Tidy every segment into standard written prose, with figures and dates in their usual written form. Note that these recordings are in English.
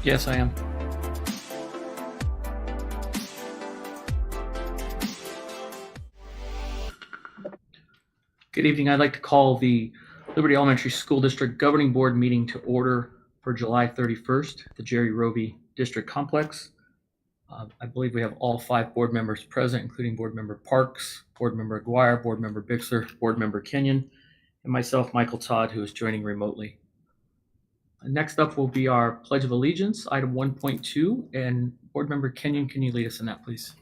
Yes, I am. Good evening. I'd like to call the Liberty Elementary School District Governing Board meeting to order for July 31st at the Jerry Rovey District Complex. I believe we have all 5 board members present, including Board Member Parks, Board Member Aguirre, Board Member Bixler, Board Member Kenyon, and myself, Michael Todd, who is joining remotely. Next up will be our Pledge of Allegiance, item 1.2, and Board Member Kenyon, can you lead us in that, please?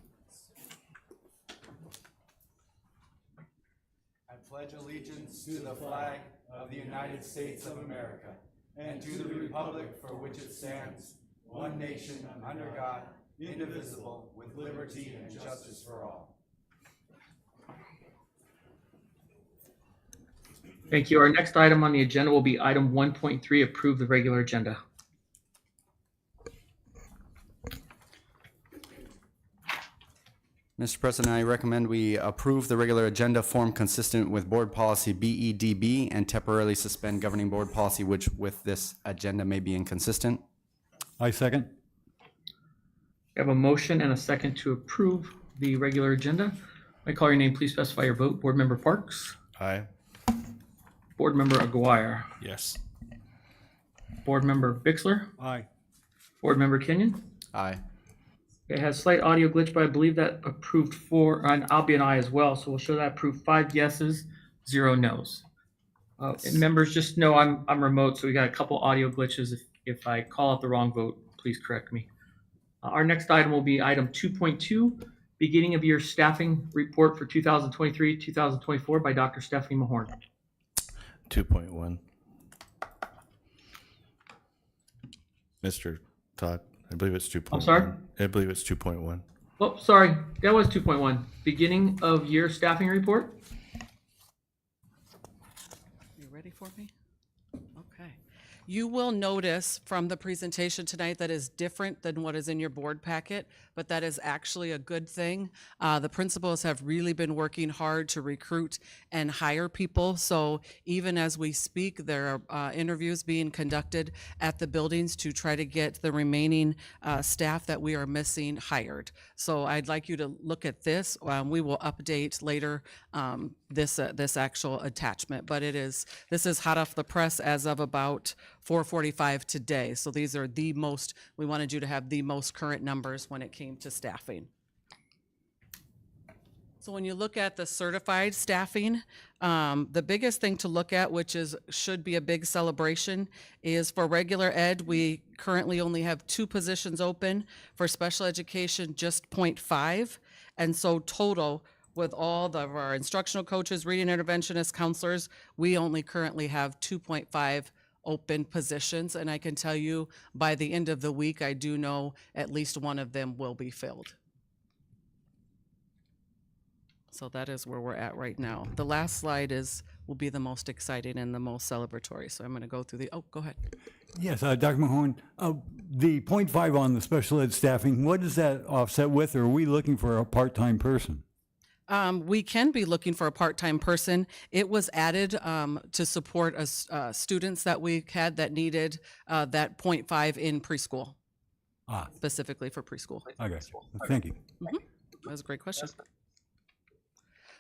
I pledge allegiance to the flag of the United States of America and to the republic for which it stands, one nation under God, indivisible, with liberty and justice for all. Thank you. Our next item on the agenda will be item 1.3, approve the regular agenda. Mr. President, I recommend we approve the regular agenda form consistent with board policy BEDB and temporarily suspend governing board policy, which with this agenda may be inconsistent. I second. We have a motion and a second to approve the regular agenda. I call your name, please specify your vote. Board Member Parks? Aye. Board Member Aguirre? Yes. Board Member Bixler? Aye. Board Member Kenyon? Aye. It has slight audio glitch, but I believe that approved 4, and I'll be an aye as well, so we'll show that approved 5 yeses, 0 nos. And members, just know I'm remote, so we got a couple audio glitches. If I call out the wrong vote, please correct me. Our next item will be item 2.2, beginning of year staffing report for 2023-2024 by Dr. Stephanie Mahorn. 2.1. Mr. Todd, I believe it's 2.1. I'm sorry? I believe it's 2.1. Oh, sorry, that was 2.1. Beginning of year staffing report. You ready for me? Okay. You will notice from the presentation tonight that is different than what is in your board packet, but that is actually a good thing. The principals have really been working hard to recruit and hire people. So even as we speak, there are interviews being conducted at the buildings to try to get the remaining staff that we are missing hired. So I'd like you to look at this. We will update later this actual attachment, but this is hot off the press as of about 4:45 today. So these are we wanted you to have the most current numbers when it came to staffing. So when you look at the certified staffing, the biggest thing to look at, which should be a big celebration, is for regular ed, we currently only have 2 positions open. For special education, just 0.5. And so total, with all of our instructional coaches, reading interventionists, counselors, we only currently have 2.5 open positions. And I can tell you by the end of the week, I do know at least one of them will be filled. So that is where we're at right now. The last slide will be the most exciting and the most celebratory. So I'm going to go through go ahead. Yes, Dr. Mahorn, the 0.5 on the special ed staffing, what does that offset with, or are we looking for a part-time person? We can be looking for a part-time person. It was added to support students that we had that needed that 0.5 in preschool, specifically for preschool. Okay, thank you. That was a great question.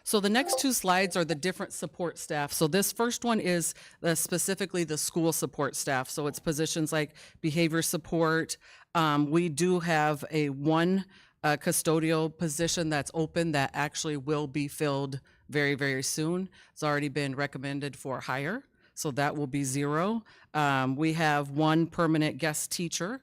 So the next 2 slides are the different support staff. So this first one is specifically the school support staff. So it's positions like behavior support. We do have one custodial position that's open that actually will be filled very, very soon. It's already been recommended for hire, so that will be 0. We have 1 permanent guest teacher.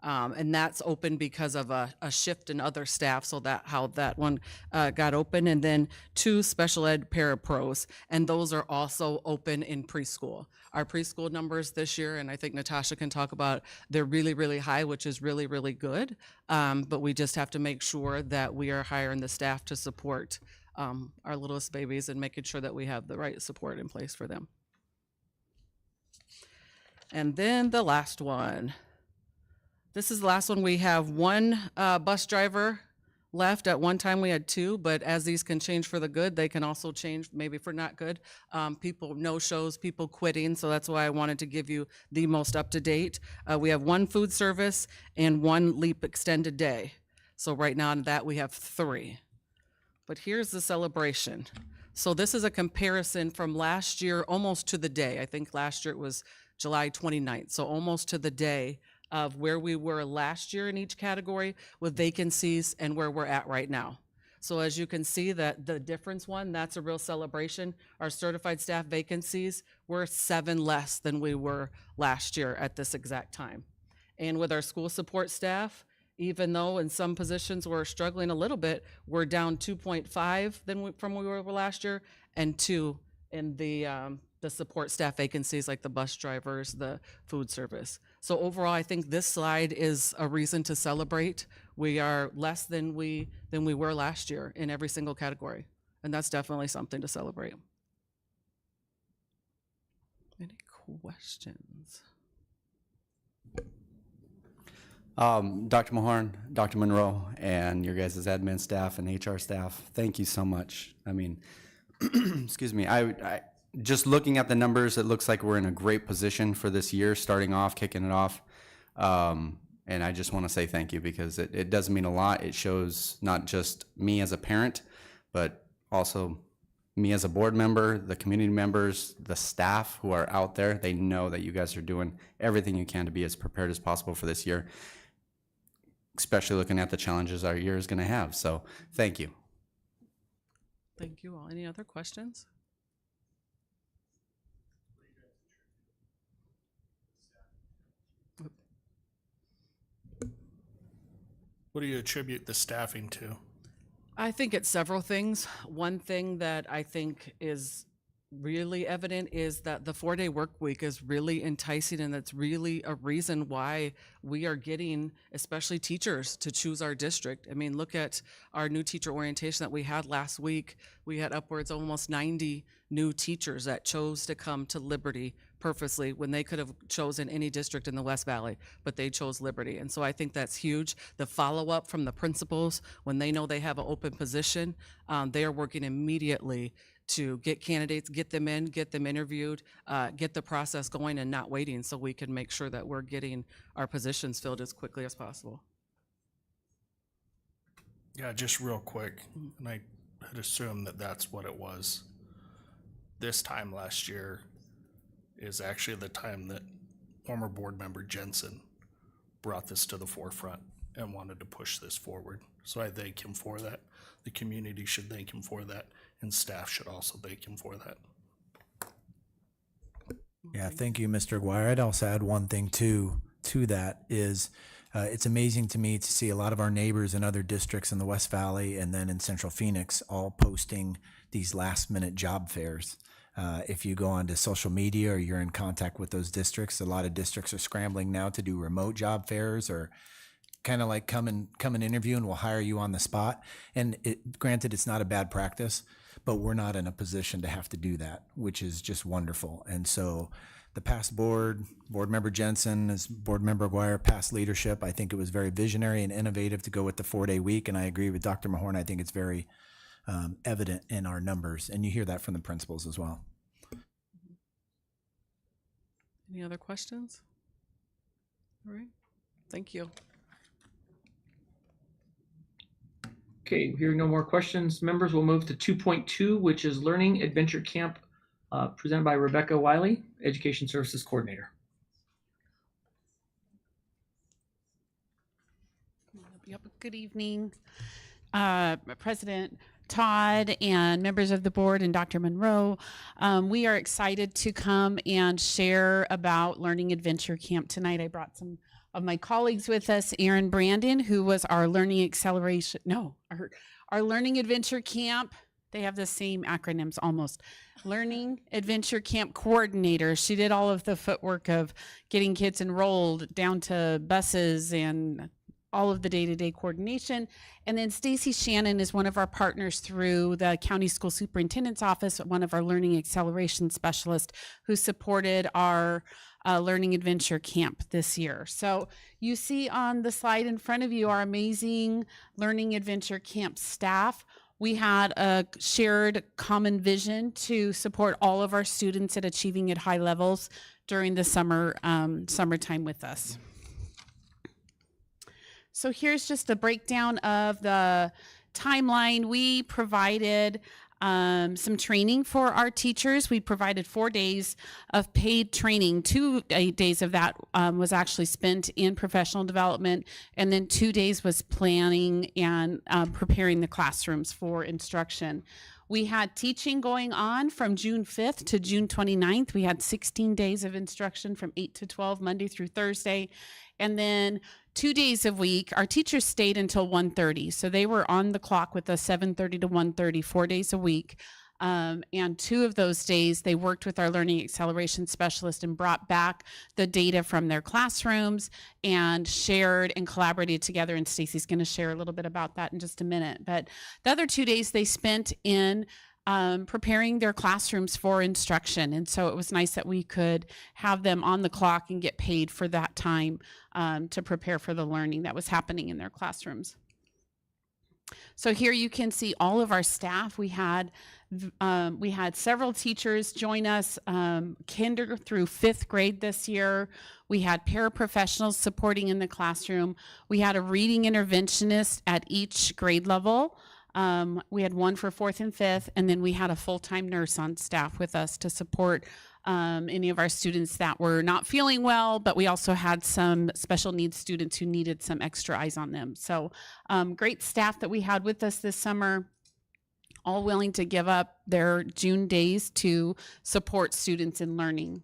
And that's open because of a shift in other staff, so how that one got open. And then 2 special ed parapros, and those are also open in preschool. Our preschool numbers this year, and I think Natasha can talk about, they're really, really high, which is really, really good. But we just have to make sure that we are hiring the staff to support our littlest babies and making sure that we have the right support in place for them. And then the last one. This is the last one. We have 1 bus driver, left. At one time, we had 2, but as these can change for the good, they can also change maybe for not good. People no-shows, people quitting, so that's why I wanted to give you the most up-to-date. We have 1 food service and 1 LEAP extended day. So right now on that, we have 3. But here's the celebration. So this is a comparison from last year, almost to the day. I think last year it was July 29th, so almost to the day of where we were last year in each category with vacancies and where we're at right now. So as you can see that the difference one, that's a real celebration. Our certified staff vacancies were 7 less than we were last year at this exact time. And with our school support staff, even though in some positions we're struggling a little bit, we're down 2.5 from where we were last year, and 2 in the support staff vacancies like the bus drivers, the food service. So overall, I think this slide is a reason to celebrate. We are less than we were last year in every single category, and that's definitely something to celebrate. Any questions? Dr. Mahorn, Dr. Monroe, and your guys' admin staff and HR staff, thank you so much. I mean, excuse me, I just looking at the numbers, it looks like we're in a great position for this year, starting off, kicking it off. And I just want to say thank you, because it does mean a lot. It shows not just me as a parent, but also me as a board member, the community members, the staff who are out there. They know that you guys are doing everything you can to be as prepared as possible for this year, especially looking at the challenges our year is going to have. So thank you. Thank you all. Any other questions? What do you attribute the staffing to? I think it's several things. One thing that I think is really evident is that the 4-day work week is really enticing, and that's really a reason why we are getting especially teachers to choose our district. I mean, look at our new teacher orientation that we had last week. We had upwards of almost 90 new teachers that chose to come to Liberty purposely when they could have chosen any district in the West Valley, but they chose Liberty. And so I think that's huge. The follow-up from the principals, when they know they have an open position, they are working immediately to get candidates, get them in, get them interviewed, get the process going and not waiting, so we can make sure that we're getting our positions filled as quickly as possible. Yeah, just real quick, and I had assumed that that's what it was. This time last year is actually the time that former board member Jensen brought this to the forefront and wanted to push this forward. So I thank him for that. The community should thank him for that, and staff should also thank him for that. Yeah, thank you, Mr. Aguirre. I'd also add one thing to that is it's amazing to me to see a lot of our neighbors in other districts in the West Valley and then in Central Phoenix all posting these last-minute job fairs. If you go onto social media or you're in contact with those districts, a lot of districts are scrambling now to do remote job fairs, or kind of like come and interview and we'll hire you on the spot. And granted, it's not a bad practice, but we're not in a position to have to do that, which is just wonderful. And so the past board member Jensen, as board member Aguirre, past leadership, I think it was very visionary and innovative to go with the 4-day week. And I agree with Dr. Mahorn. I think it's very evident in our numbers. And you hear that from the principals as well. Any other questions? All right, thank you. Okay, hearing no more questions, members, will move to 2.2, which is Learning Adventure Camp, presented by Rebecca Wiley, Education Services Coordinator. Yep. Good evening, President Todd and members of the board and Dr. Monroe. We are excited to come and share about Learning Adventure Camp tonight. I brought some of my colleagues with us, Aaron Brandon, who was our Learning Adventure Camp. They have the same acronyms almost. Learning Adventure Camp Coordinator. She did all of the footwork of getting kids enrolled down to buses and all of the day-to-day coordination. And then Stacy Shannon is one of our partners through the County School Superintendent's Office, one of our learning acceleration specialists who supported our Learning Adventure Camp this year. So you see on the slide in front of you our amazing Learning Adventure Camp staff. We had a shared common vision to support all of our students at achieving at high levels during the summertime with us. So here's just a breakdown of the timeline. We provided some training for our teachers. We provided 4 days of paid training. 2 days of that was actually spent in professional development, and then 2 days was planning and preparing the classrooms for instruction. We had teaching going on from June 5th to June 29th. We had 16 days of instruction from 8 to 12, Monday through Thursday. And then 2 days a week, our teachers stayed until 1:30. So they were on the clock with us 7:30 to 1:30, 4 days a week. And 2 of those days, they worked with our learning acceleration specialist and brought back the data from their classrooms and shared and collaborated together. And Stacy's going to share a little bit about that in just a minute. But the other 2 days they spent in preparing their classrooms for instruction. And so it was nice that we could have them on the clock and get paid for that time to prepare for the learning that was happening in their classrooms. So here you can see all of our staff. We had several teachers join us, kinder through 5th grade this year. We had paraprofessionals supporting in the classroom. We had a reading interventionist at each grade level. We had one for 4th and 5th, and then we had a full-time nurse on staff with us to support any of our students that were not feeling well, but we also had some special needs students who needed some extra eyes on them. So great staff that we had with us this summer, all willing to give up their June days to support students in learning.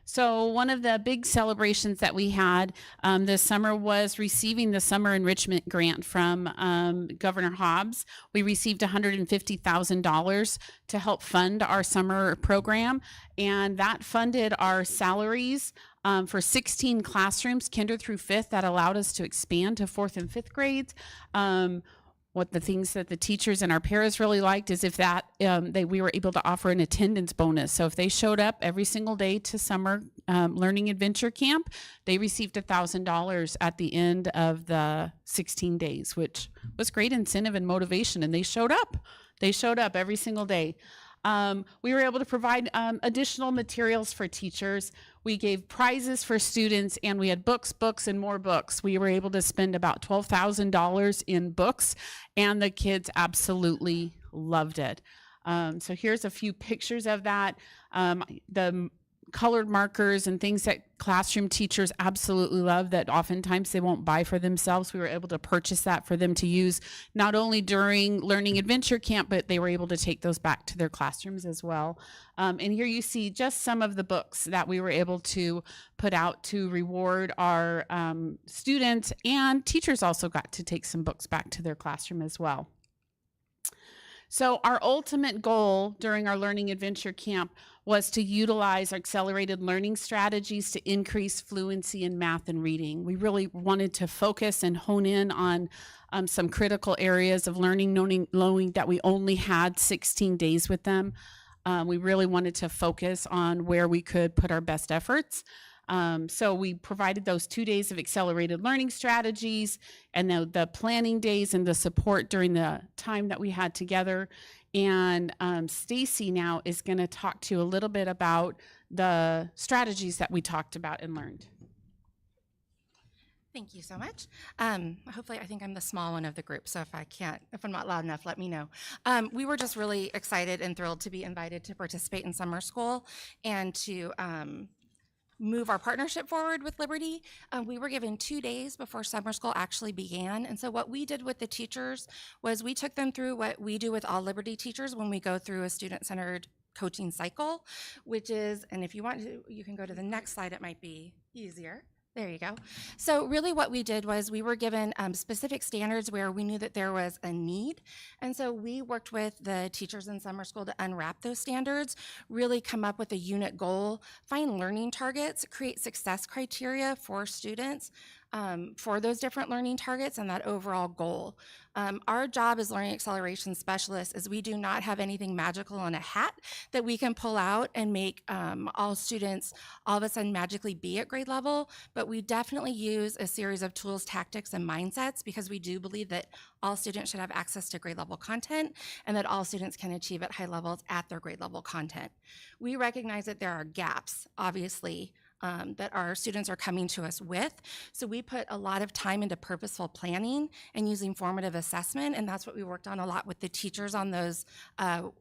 So one of the big celebrations that we had this summer was receiving the Summer Enrichment Grant from Governor Hobbs. We received $150,000 to help fund our summer program, and that funded our salaries for 16 classrooms, kinder through 5th, that allowed us to expand to 4th and 5th grades. What the things that the teachers and our paras really liked is if that we were able to offer an attendance bonus. So if they showed up every single day to summer learning adventure camp, they received $1,000 at the end of the 16 days, which was great incentive and motivation. And they showed up. They showed up every single day. We were able to provide additional materials for teachers. We gave prizes for students, and we had books, and more books. We were able to spend about $12,000 in books, and the kids absolutely loved it. So here's a few pictures of that. The colored markers and things that classroom teachers absolutely love that oftentimes they won't buy for themselves. We were able to purchase that for them to use not only during Learning Adventure Camp, but they were able to take those back to their classrooms as well. And here you see just some of the books that we were able to put out to reward our students, and teachers also got to take some books back to their classroom as well. So our ultimate goal during our Learning Adventure Camp was to utilize our accelerated learning strategies to increase fluency in math and reading. We really wanted to focus and hone in on some critical areas of learning, knowing that we only had 16 days with them. We really wanted to focus on where we could put our best efforts. So we provided those 2 days of accelerated learning strategies, and the planning days and the support during the time that we had together. And Stacy now is going to talk to you a little bit about the strategies that we talked about and learned. Thank you so much. Hopefully, I think I'm the small one of the group, so if I'm not loud enough, let me know. We were just really excited and thrilled to be invited to participate in summer school and to move our partnership forward with Liberty. We were given 2 days before summer school actually began. And so what we did with the teachers was we took them through what we do with all Liberty teachers when we go through a student-centered coaching cycle, which is, and if you want to, you can go to the next slide, it might be easier. There you go. So really what we did was we were given specific standards where we knew that there was a need. And so we worked with the teachers in summer school to unwrap those standards, really come up with a unit goal, find learning targets, create success criteria for students, for those different learning targets and that overall goal. Our job as learning acceleration specialists is we do not have anything magical in a hat that we can pull out and make all students all of a sudden magically be at grade level, but we definitely use a series of tools, tactics, and mindsets because we do believe that all students should have access to grade level content and that all students can achieve at high levels at their grade level content. We recognize that there are gaps, obviously, that our students are coming to us with. So we put a lot of time into purposeful planning and using formative assessment, and that's what we worked on a lot with the teachers on those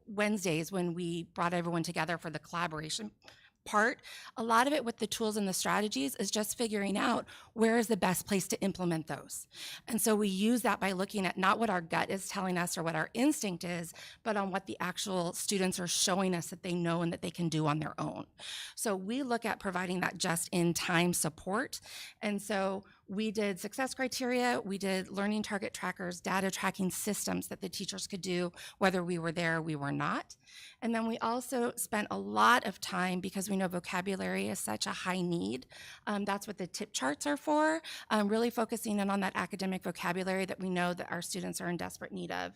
Wednesdays when we brought everyone together for the collaboration part. A lot of it with the tools and the strategies is just figuring out where is the best place to implement those. And so we use that by looking at not what our gut is telling us or what our instinct is, but on what the actual students are showing us that they know and that they can do on their own. So we look at providing that just-in-time support. And so we did success criteria, we did learning target trackers, data tracking systems that the teachers could do, whether we were there or we were not. And then we also spent a lot of time, because we know vocabulary is such a high need. That's what the tip charts are for, really focusing in on that academic vocabulary that we know that our students are in desperate need of.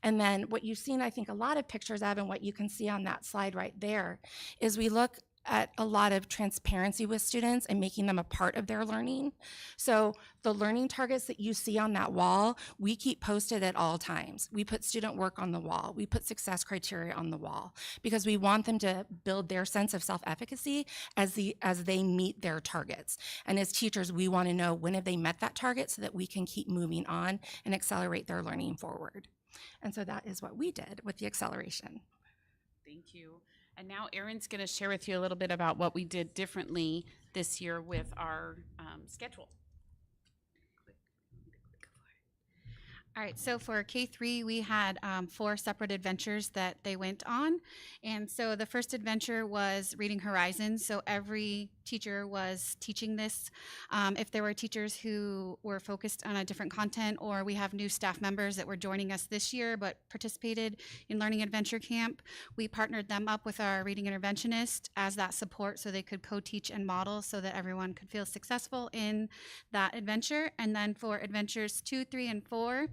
And then what you've seen, I think, a lot of pictures of, and what you can see on that slide right there, is we look at a lot of transparency with students and making them a part of their learning. So the learning targets that you see on that wall, we keep posted at all times. We put student work on the wall. We put success criteria on the wall because we want them to build their sense of self-efficacy as they meet their targets. And as teachers, we want to know when have they met that target so that we can keep moving on and accelerate their learning forward. And so that is what we did with the acceleration. Thank you. And now Erin's going to share with you a little bit about what we did differently this year with our schedule. All right, so for K3, we had 4 separate adventures that they went on. And so the first adventure was Reading Horizons. So every teacher was teaching this. If there were teachers who were focused on a different content, or we have new staff members that were joining us this year but participated in Learning Adventure Camp, we partnered them up with our reading interventionist as that support so they could co-teach and model so that everyone could feel successful in that adventure. And then for adventures 2, 3, and 4,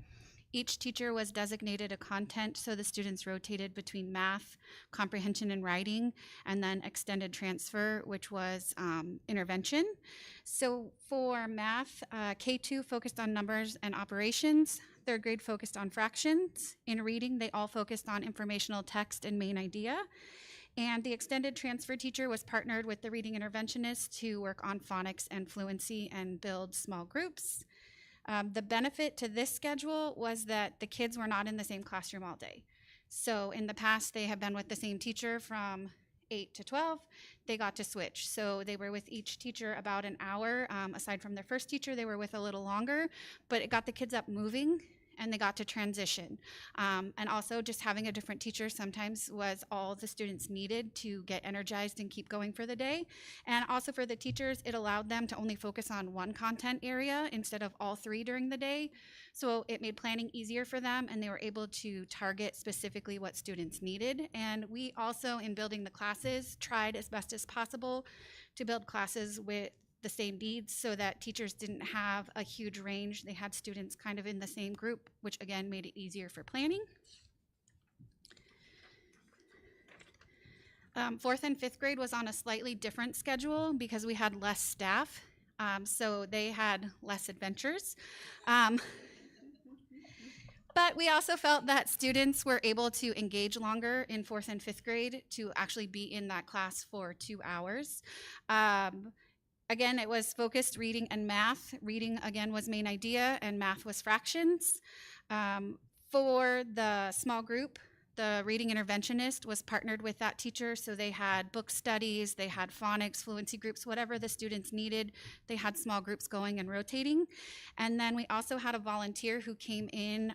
each teacher was designated a content, so the students rotated between math, comprehension and writing, and then extended transfer, which was intervention. So for math, K2 focused on numbers and operations. Third grade focused on fractions. In reading, they all focused on informational text and main idea. And the extended transfer teacher was partnered with the reading interventionist to work on phonics and fluency and build small groups. The benefit to this schedule was that the kids were not in the same classroom all day. So in the past, they have been with the same teacher from 8 to 12. They got to switch. So they were with each teacher about an hour. Aside from their first teacher, they were with a little longer, but it got the kids up moving and they got to transition. And also just having a different teacher sometimes was all the students needed to get energized and keep going for the day. And also for the teachers, it allowed them to only focus on one content area instead of all 3 during the day. So it made planning easier for them and they were able to target specifically what students needed. And we also, in building the classes, tried as best as possible to build classes with the same needs so that teachers didn't have a huge range. They had students kind of in the same group, which again made it easier for planning. 4th and 5th grade was on a slightly different schedule because we had less staff, so they had less adventures. But we also felt that students were able to engage longer in 4th and 5th grade to actually be in that class for 2 hours. Again, it was focused reading and math. Reading, again, was main idea, and math was fractions. For the small group, the reading interventionist was partnered with that teacher, so they had book studies, they had phonics, fluency groups, whatever the students needed. They had small groups going and rotating. And then we also had a volunteer who came in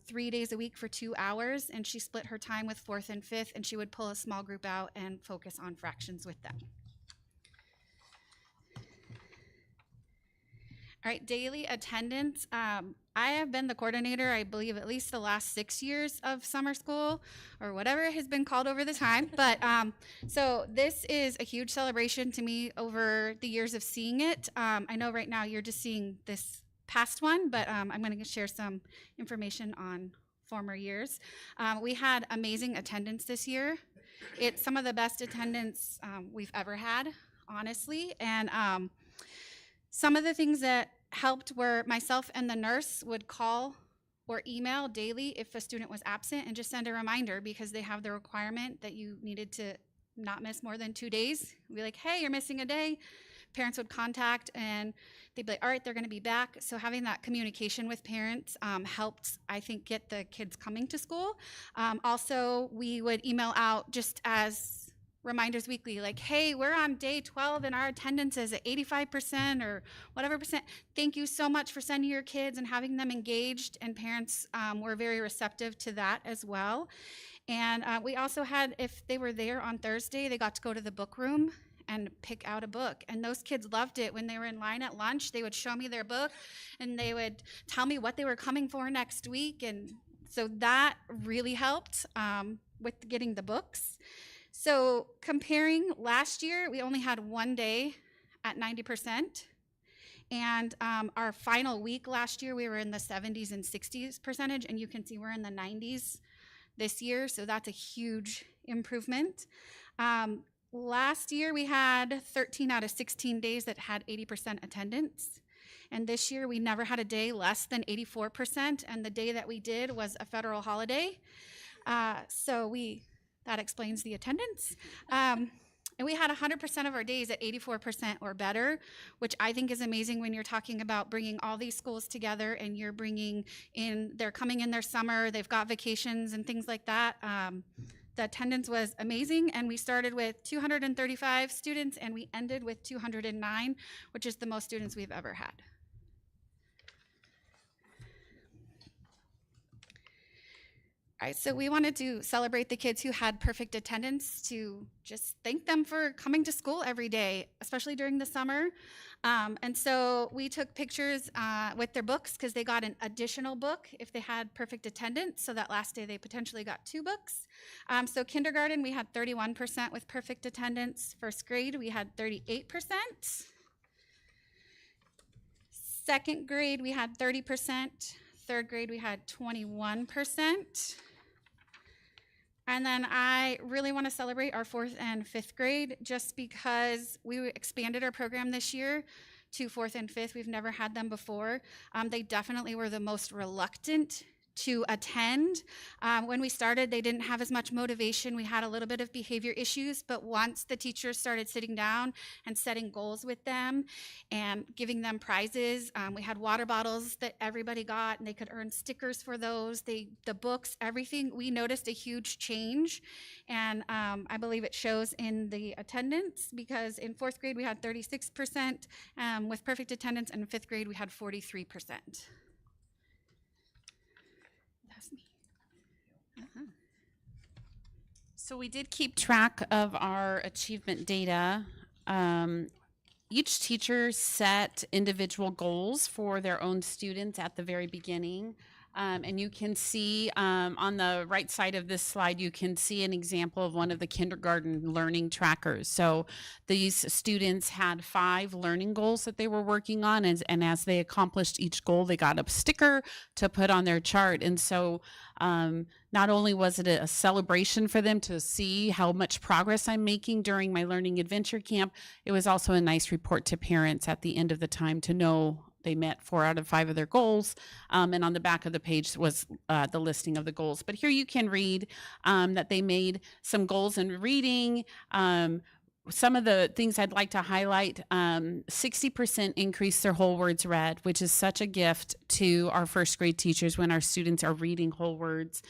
3 days a week for 2 hours, and she split her time with 4th and 5th, and she would pull a small group out and focus on fractions with them. All right, daily attendance. I have been the coordinator, I believe, at least the last 6 years of summer school or whatever it has been called over the time. But so this is a huge celebration to me over the years of seeing it. I know right now you're just seeing this past one, but I'm going to share some information on former years. We had amazing attendance this year. It's some of the best attendance we've ever had, honestly. And some of the things that helped were myself and the nurse would call or email daily if a student was absent and just send a reminder, because they have the requirement that you needed to not miss more than 2 days. We'd be like, hey, you're missing a day. Parents would contact and they'd be like, all right, they're going to be back. So having that communication with parents helped, I think, get the kids coming to school. Also, we would email out just as reminders weekly, like, hey, we're on day 12 and our attendance is at 85% or whatever percent. Thank you so much for sending your kids and having them engaged. And parents were very receptive to that as well. And we also had, if they were there on Thursday, they got to go to the book room and pick out a book. And those kids loved it. When they were in line at lunch, they would show me their book and they would tell me what they were coming for next week. And so that really helped with getting the books. So comparing last year, we only had 1 day at 90%. And our final week last year, we were in the 70s and 60s percentage. And you can see we're in the 90s this year. So that's a huge improvement. Last year, we had 13 out of 16 days that had 80% attendance. And this year, we never had a day less than 84%. And the day that we did was a federal holiday. That explains the attendance. And we had 100% of our days at 84% or better, which I think is amazing when you're talking about bringing all these schools together and you're they're coming in their summer, they've got vacations and things like that. The attendance was amazing, and we started with 235 students and we ended with 209, which is the most students we've ever had. All right, so we wanted to celebrate the kids who had perfect attendance, to just thank them for coming to school every day, especially during the summer. And so we took pictures with their books, because they got an additional book if they had perfect attendance. So that last day they potentially got 2 books. So kindergarten, we had 31% with perfect attendance. First grade, we had 38%. Second grade, we had 30%. Third grade, we had 21%. And then I really want to celebrate our 4th and 5th grade, just because we expanded our program this year to 4th and 5th. We've never had them before. They definitely were the most reluctant to attend. When we started, they didn't have as much motivation. We had a little bit of behavior issues, but once the teachers started sitting down and setting goals with them and giving them prizes, we had water bottles that everybody got and they could earn stickers for those, the books, everything. We noticed a huge change, and I believe it shows in the attendance, because in 4th grade we had 36% with perfect attendance, and in 5th grade we had 43%. So we did keep track of our achievement data. Each teacher set individual goals for their own students at the very beginning. And you can see on the right side of this slide, you can see an example of one of the kindergarten learning trackers. So these students had 5 learning goals that they were working on, and as they accomplished each goal, they got a sticker to put on their chart. And so not only was it a celebration for them to see how much progress I'm making during my Learning Adventure Camp, it was also a nice report to parents at the end of the time to know they met 4 out of 5 of their goals. And on the back of the page was the listing of the goals. But here you can read that they made some goals in reading. Some of the things I'd like to highlight, 60% increase their whole words read, which is such a gift to our first grade teachers when our students are reading whole words.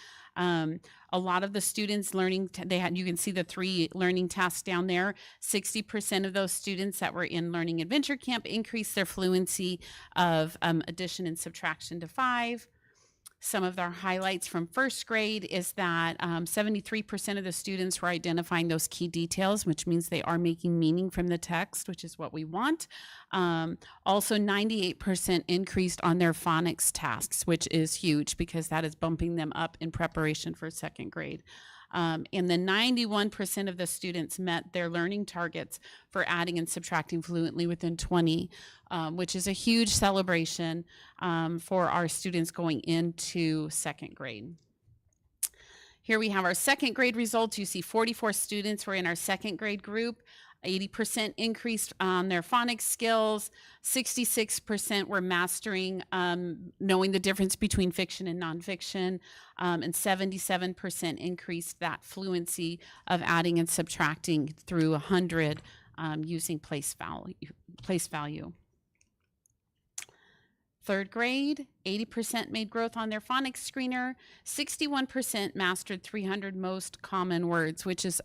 A lot of the students learning, you can see the 3 learning tasks down there. 60% of those students that were in Learning Adventure Camp increased their fluency of addition and subtraction to 5. Some of our highlights from first grade is that 73% of the students were identifying those key details, which means they are making meaning from the text, which is what we want. Also, 98% increased on their phonics tasks, which is huge because that is bumping them up in preparation for second grade. And then 91% of the students met their learning targets for adding and subtracting fluently within 20, which is a huge celebration for our students going into second grade. Here we have our second grade results. You see 44 students were in our second grade group. 80% increased on their phonics skills. 66% were mastering, knowing the difference between fiction and nonfiction. And 77% increased that fluency of adding and subtracting through 100 using place value. Third grade, 80% made growth on their phonics screener. 61% mastered 300 most common words, which is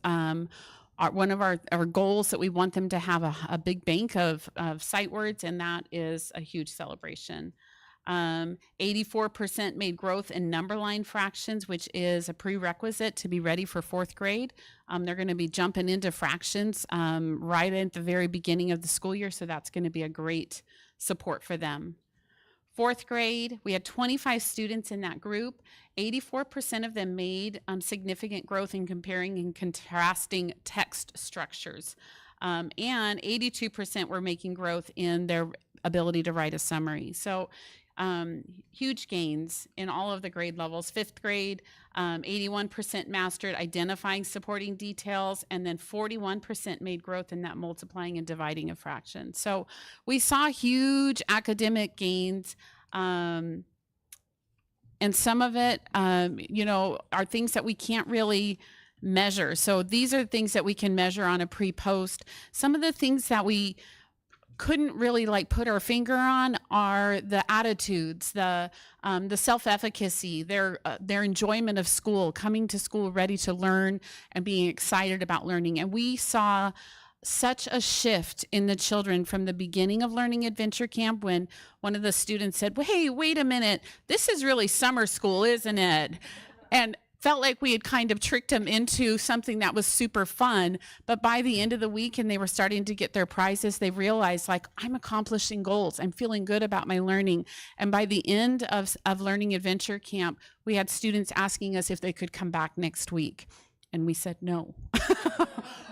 one of our goals, that we want them to have a big bank of sight words, and that is a huge celebration. 84% made growth in number line fractions, which is a prerequisite to be ready for fourth grade. They're going to be jumping into fractions right at the very beginning of the school year, so that's going to be a great support for them. Fourth grade, we had 25 students in that group. 84% of them made significant growth in comparing and contrasting text structures. And 82% were making growth in their ability to write a summary. So huge gains in all of the grade levels. Fifth grade, 81% mastered identifying supporting details, and then 41% made growth in that multiplying and dividing of fractions. So we saw huge academic gains, and some of it, are things that we can't really measure. So these are things that we can measure on a pre-post. Some of the things that we couldn't really put our finger on are the attitudes, the self-efficacy, their enjoyment of school, coming to school ready to learn and being excited about learning. And we saw such a shift in the children from the beginning of Learning Adventure Camp, when one of the students said, well, hey, wait a minute, this is really summer school, isn't it? And felt like we had kind of tricked them into something that was super fun. But by the end of the week, and they were starting to get their prizes, they realized, I'm accomplishing goals. I'm feeling good about my learning. And by the end of Learning Adventure Camp, we had students asking us if they could come back next week. And we said, no,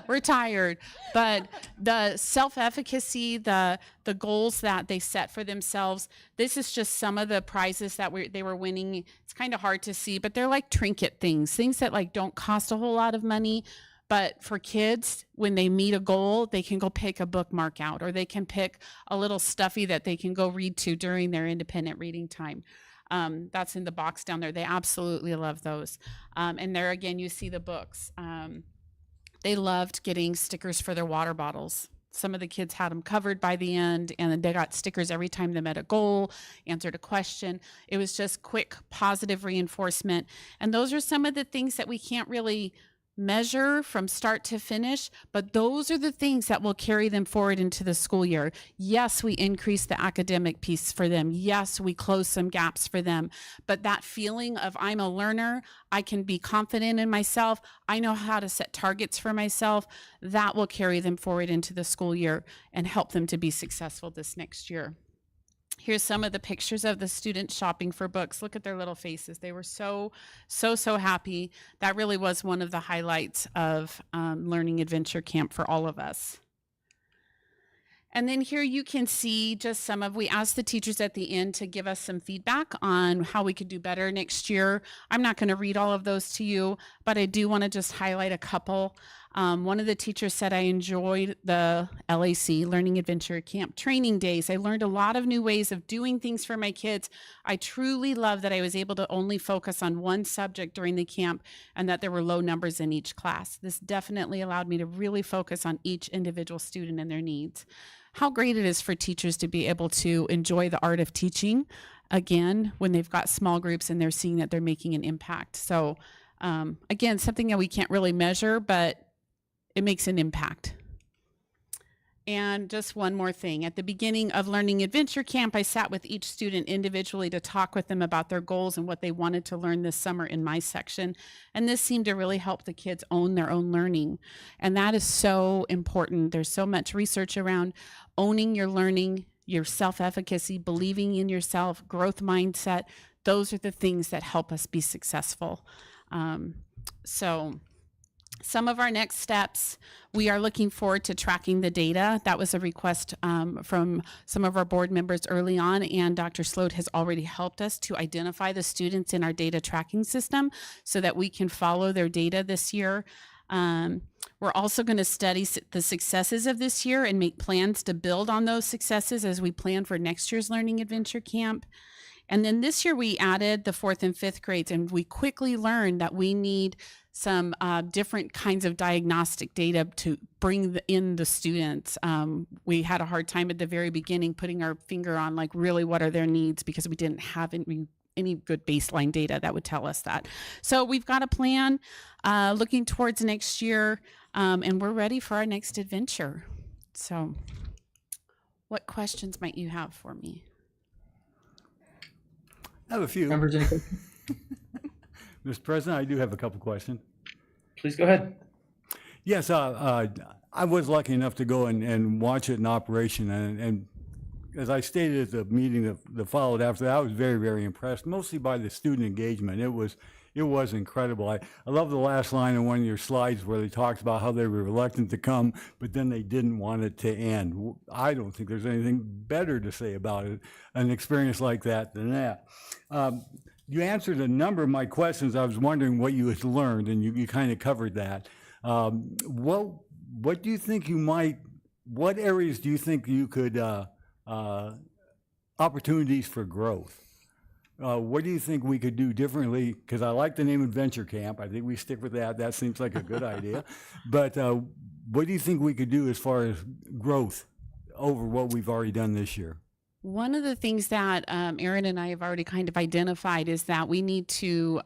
we're tired. But the self-efficacy, the goals that they set for themselves, this is just some of the prizes that they were winning. It's kind of hard to see, but they're like trinket things that don't cost a whole lot of money. But for kids, when they meet a goal, they can go pick a bookmark out, or they can pick a little stuffy that they can go read to during their independent reading time. That's in the box down there. They absolutely love those. And there again, you see the books. They loved getting stickers for their water bottles. Some of the kids had them covered by the end, and they got stickers every time they met a goal, answered a question. It was just quick, positive reinforcement. And those are some of the things that we can't really measure from start to finish, but those are the things that will carry them forward into the school year. Yes, we increase the academic piece for them. Yes, we close some gaps for them, but that feeling of I'm a learner, I can be confident in myself, I know how to set targets for myself, that will carry them forward into the school year and help them to be successful this next year. Here's some of the pictures of the students shopping for books. Look at their little faces. They were so happy. That really was one of the highlights of Learning Adventure Camp for all of us. And then here you can see just we asked the teachers at the end to give us some feedback on how we could do better next year. I'm not going to read all of those to you, but I do want to just highlight a couple. One of the teachers said, I enjoyed the LAC, Learning Adventure Camp training days. I learned a lot of new ways of doing things for my kids. I truly love that I was able to only focus on one subject during the camp and that there were low numbers in each class. This definitely allowed me to really focus on each individual student and their needs. How great it is for teachers to be able to enjoy the art of teaching, again, when they've got small groups and they're seeing that they're making an impact. So again, something that we can't really measure, but it makes an impact. And just one more thing. At the beginning of Learning Adventure Camp, I sat with each student individually to talk with them about their goals and what they wanted to learn this summer in my section. And this seemed to really help the kids own their own learning. And that is so important. There's so much research around owning your learning, your self-efficacy, believing in yourself, growth mindset. Those are the things that help us be successful. So some of our next steps, we are looking forward to tracking the data. That was a request from some of our board members early on, and Dr. Sloat has already helped us to identify the students in our data tracking system so that we can follow their data this year. We're also going to study the successes of this year and make plans to build on those successes as we plan for next year's Learning Adventure Camp. And then this year we added the 4th and 5th grades, and we quickly learned that we need some different kinds of diagnostic data to bring in the students. We had a hard time at the very beginning putting our finger on like really what are their needs because we didn't have any good baseline data that would tell us that. So we've got a plan looking towards next year, and we're ready for our next adventure. So what questions might you have for me? I have a few. Members, any questions? Mr. President, I do have a couple questions. Please go ahead. Yes, I was lucky enough to go and watch it in operation, and as I stated at the meeting that followed after that, I was very, very impressed, mostly by the student engagement. It was incredible. I love the last line in one of your slides where they talked about how they were reluctant to come, but then they didn't want it to end. I don't think there's anything better to say about it, an experience like that than that. You answered a number of my questions. I was wondering what you had learned, and you kind of covered that. What do you think what areas do you think you could, opportunities for growth? What do you think we could do differently? Because I like the name Adventure Camp. I think we stick with that. That seems like a good idea. But what do you think we could do as far as growth over what we've already done this year? One of the things that Erin and I have already kind of identified is that we need to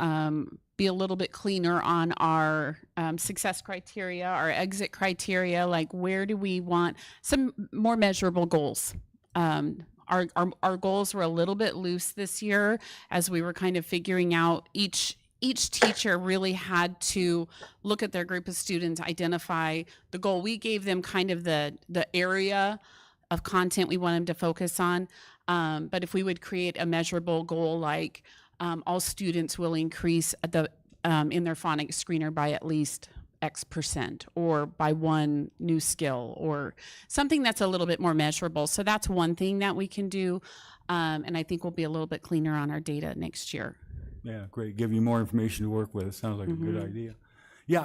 be a little bit cleaner on our success criteria, our exit criteria, like where do we want some more measurable goals. Our goals were a little bit loose this year as we were kind of figuring out each teacher really had to look at their group of students, identify the goal. We gave them kind of the area of content we want them to focus on. But if we would create a measurable goal like all students will increase in their phonics screener by at least X%, or by one new skill, or something that's a little bit more measurable. So that's one thing that we can do. And I think we'll be a little bit cleaner on our data next year. Yeah, great. Give you more information to work with. It sounds like a good idea. Yeah,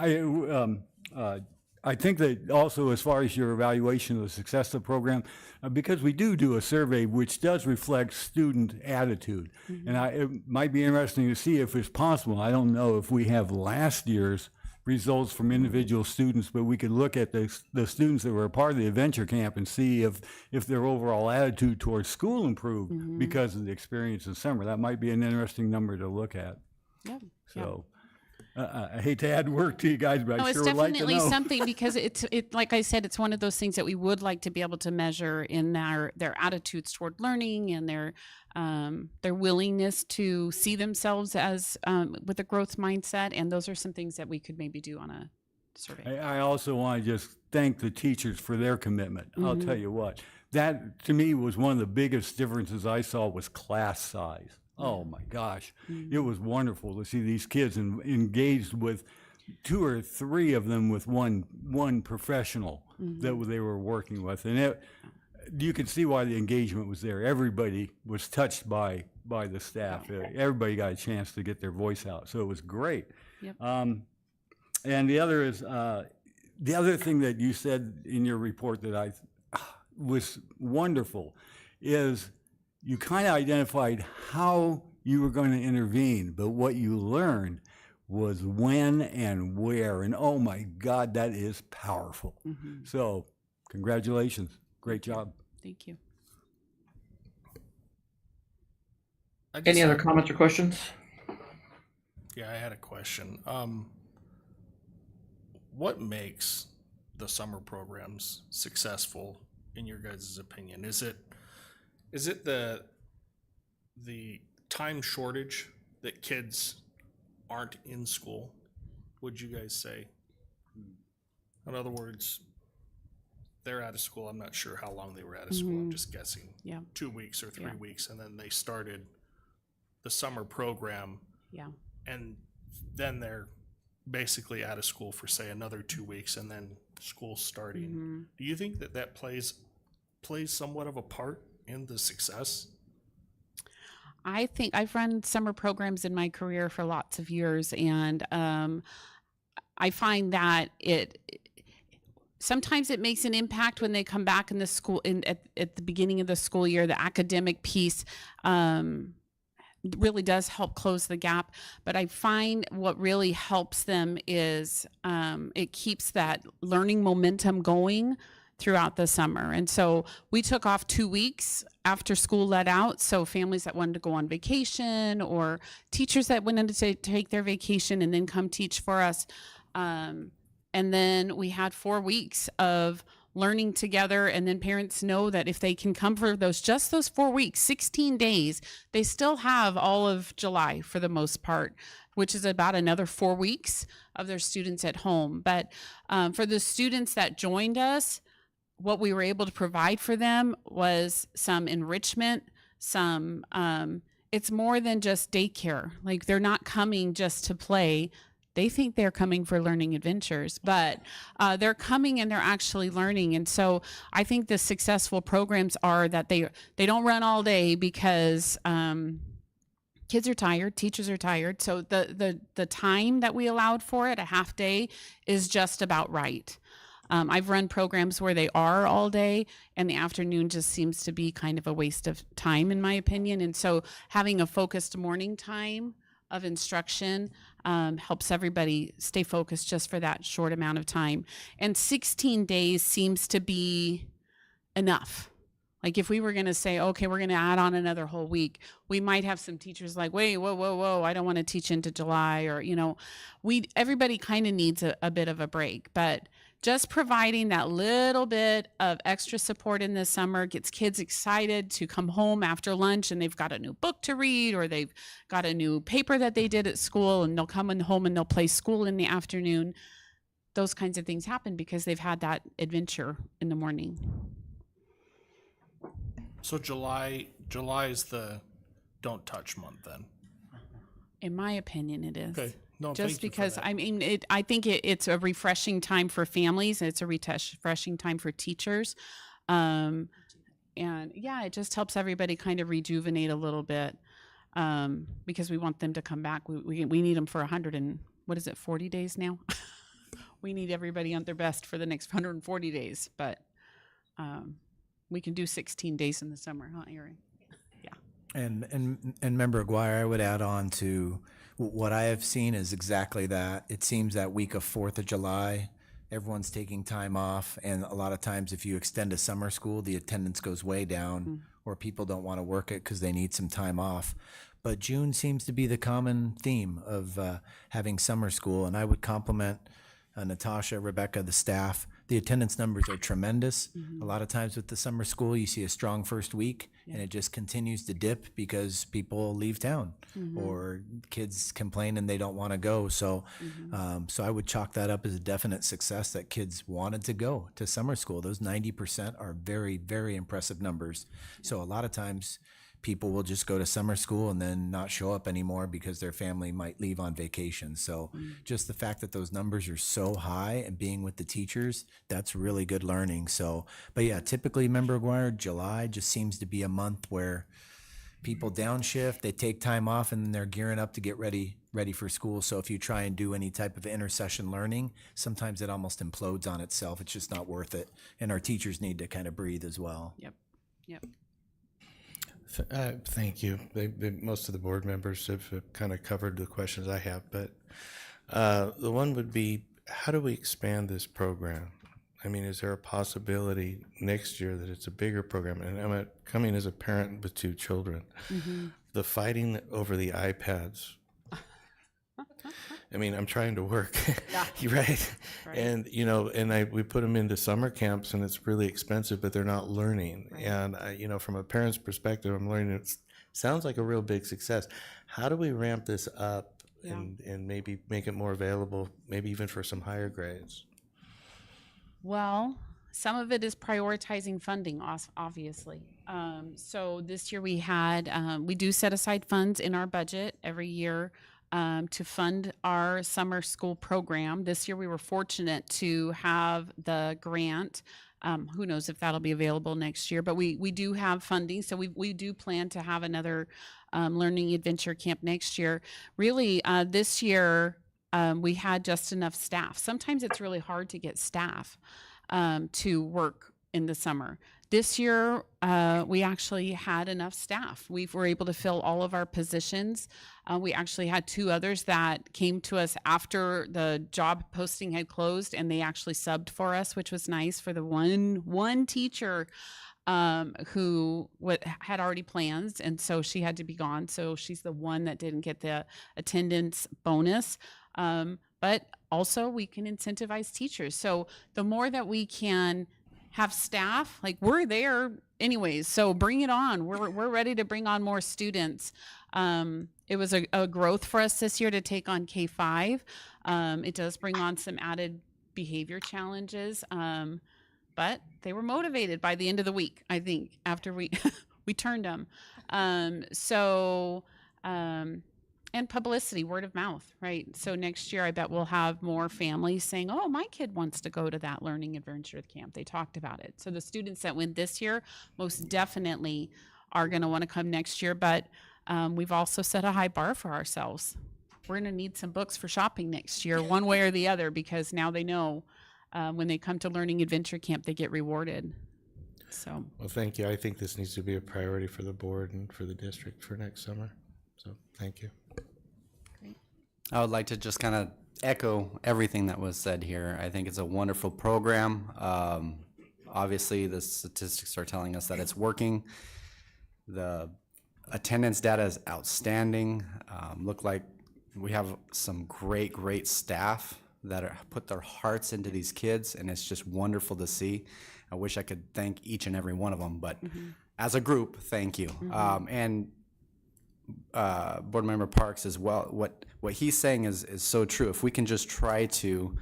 I think that also as far as your evaluation of the success of the program, because we do a survey which does reflect student attitude. And it might be interesting to see if it's possible. I don't know if we have last year's results from individual students, but we could look at the students that were a part of the adventure camp and see if their overall attitude towards school improved because of the experience in summer. That might be an interesting number to look at. Yeah. So I hate to add work to you guys, but I sure would like to know. It's definitely something because it like I said, it's one of those things that we would like to be able to measure in their attitudes toward learning and their willingness to see themselves as with a growth mindset. And those are some things that we could maybe do on a survey. I also want to just thank the teachers for their commitment. I'll tell you what, that to me was one of the biggest differences I saw was class size. Oh my gosh, it was wonderful to see these kids engaged with 2 or 3 of them with one professional that they were working with, and you could see why the engagement was there. Everybody was touched by the staff. Everybody got a chance to get their voice out, so it was great. Yep. And the other is the other thing that you said in your report that I was wonderful is you kind of identified how you were going to intervene, but what you learned was when and where. And oh my God, that is powerful. So congratulations. Great job. Thank you. Any other comments or questions? Yeah, I had a question. What makes the summer programs successful in your guys' opinion? Is it the time shortage that kids aren't in school, would you guys say? In other words, they're out of school. I'm not sure how long they were out of school. I'm just guessing. Yeah. 2 weeks or 3 Yeah. weeks, and then they started the summer program, Yeah. and then they're basically out of school for say another 2 weeks, and then school starting. Do you think that plays somewhat of a part in the success? I think I've run summer programs in my career for lots of years, and I find that sometimes it makes an impact when they come back in the school at the beginning of the school year. The academic piece really does help close the gap, but I find what really helps them is it keeps that learning momentum going throughout the summer. And so we took off 2 weeks after school let out. So families that wanted to go on vacation, or teachers that wanted to take their vacation and then come teach for us. And then we had 4 weeks of learning together. And then parents know that if they can come for just those 4 weeks, 16 days, they still have all of July for the most part, which is about another 4 weeks of their students at home. But for the students that joined us, what we were able to provide for them was some enrichment, it's more than just daycare. Like, they're not coming just to play. They think they're coming for learning adventures, but they're coming and they're actually learning. And so I think the successful programs are that they don't run all day because kids are tired, teachers are tired. So the time that we allowed for it, a half day, is just about right. I've run programs where they are all day, and the afternoon just seems to be kind of a waste of time, in my opinion. And so having a focused morning time of instruction helps everybody stay focused just for that short amount of time. And 16 days seems to be enough. Like, if we were going to say, okay, we're going to add on another whole week, we might have some teachers like, wait, whoa, I don't want to teach into July, or, everybody kind of needs a bit of a break. But just providing that little bit of extra support in the summer gets kids excited to come home after lunch, and they've got a new book to read, or they've got a new paper that they did at school, and they'll come home and they'll play school in the afternoon. Those kinds of things happen because they've had that adventure in the morning. So July is the don't touch month then. In my opinion, it is. Okay. No, just thank you for because that. I think it's a refreshing time for families. It's a refreshing time for teachers. And yeah, it just helps everybody kind of rejuvenate a little bit because we want them to come back. We need them for 40 days now? We need everybody on their best for the next 140 days, but we can do 16 days in the summer, huh, Erin? Yeah. And Member Aguirre, I would add on to what I have seen is exactly that. It seems that week of 4th of July, everyone's taking time off, and a lot of times if you extend a summer school, the attendance goes way down, or people don't want to work it because they need some time off. But June seems to be the common theme of having summer school, and I would compliment Natasha, Rebecca, the staff. The attendance numbers are tremendous. A lot of times with the summer school, you see a strong first week, and it just continues to dip because people leave town or kids complain and they don't want to go. So, so I would chalk that up as a definite success that kids wanted to go to summer school. Those 90% are very, very impressive numbers. So a lot of times people will just go to summer school and then not show up anymore because their family might leave on vacation. So just the fact that those numbers are so high and being with the teachers, that's really good learning. So, but yeah, typically, Member Aguirre, July just seems to be a month where people downshift, they take time off, and then they're gearing up to get ready for school. So if you try and do any type of intersession learning, sometimes it almost implodes on itself. It's just not worth it. And our teachers need to kind of breathe as well. Yep. Thank you. Most of the board members have kind of covered the questions I have, but the one would be, how do we expand this program? I mean, is there a possibility next year that it's a bigger program? And I'm coming as a parent with 2 children. The fighting over the iPads I mean, I'm trying to work, Yeah. right? Right. And, you know, we put them into summer camps and it's really expensive, but they're not learning. Right. And, you know, from a parent's perspective, I'm learning it sounds like a real big success. How do we ramp this up Yeah. and maybe make it more available, maybe even for some higher grades? Well, some of it is prioritizing funding, obviously. So this year we do set aside funds in our budget every year to fund our summer school program. This year we were fortunate to have the grant. Who knows if that'll be available next year, but we do have funding. So we do plan to have another learning adventure camp next year. Really, this year, we had just enough staff. Sometimes it's really hard to get staff to work in the summer. This year, we actually had enough staff. We were able to fill all of our positions. We actually had 2 others that came to us after the job posting had closed, and they actually subbed for us, which was nice for the one teacher who had already plans, and so she had to be gone. So she's the one that didn't get the attendance bonus. But also we can incentivize teachers. So the more that we can have staff, like we're there anyways, so bring it on. We're ready to bring on more students. It was a growth for us this year to take on K-5. It does bring on some added behavior challenges. But they were motivated by the end of the week, I think, after we we turned them. And publicity, word of mouth, right? So next year, I bet we'll have more families saying, oh, my kid wants to go to that learning adventure camp. They talked about it. So the students that went this year most definitely are going to want to come next year. But we've also set a high bar for ourselves. We're going to need some books for shopping next year, one way or the other, because now they know when they come to learning adventure camp, they get rewarded. So, Well, thank you. I think this needs to be a priority for the board and for the district for next summer. So thank you. I would like to just kind of echo everything that was said here. I think it's a wonderful program. Obviously, the statistics are telling us that it's working. The attendance data is outstanding. Look like we have some great staff that put their hearts into these kids, and it's just wonderful to see. I wish I could thank each and every one of them, but as a group, thank you. And Board Member Parks as well. What he's saying is so true. If we can just try to